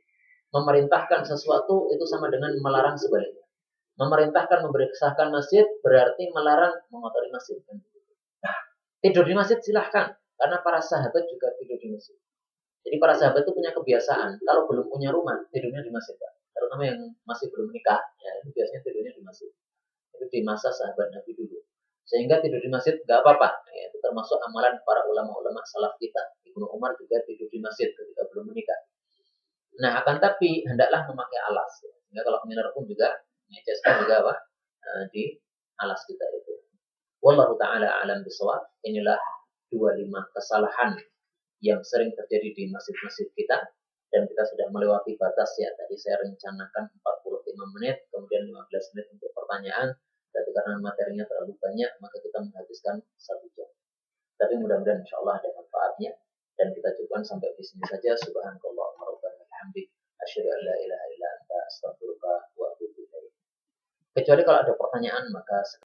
Memerintahkan sesuatu itu sama dengan melarang sebaliknya. Memerintahkan membersihkan masjid berarti melarang mengotori masjid. Tidur di masjid silahkan, karena para sahabat juga tidur di masjid. Jadi para sahabat itu punya kebiasaan, kalau belum punya rumah, tidurnya di masjid. Terutama yang masih belum menikah, ya itu biasanya tidurnya di masjid. Itu di masa sahabat Nabi dulu. Sehingga tidur di masjid nggak apa-apa. Ya, itu termasuk amalan para ulama-ulama salaf kita. Ibnu Umar juga tidur di masjid ketika belum menikah. Nah, akan tapi hendaklah memakai alas. Ya. Sehingga kalau menginap pun juga, ngeceskan juga apa? Di alas kita itu. Wallahu ta'ala alam bisawab. Inilah 25 kesalahan yang sering terjadi di masjid-masjid kita. Dan kita sudah melewati batas ya. Tadi saya rencanakan 45 menit, kemudian 15 menit untuk pertanyaan. Tapi karena materinya terlalu banyak, maka kita menghabiskan 1 jam. Tapi mudah-mudahan insya Allah ada manfaatnya. Dan kita cukupkan sampai di sini saja. Subhanallah wa bihamdihi. Asyhadu an la ilaha illa anta astaghfiruka wa atubu ilaik. Kecuali kalau ada pertanyaan, maka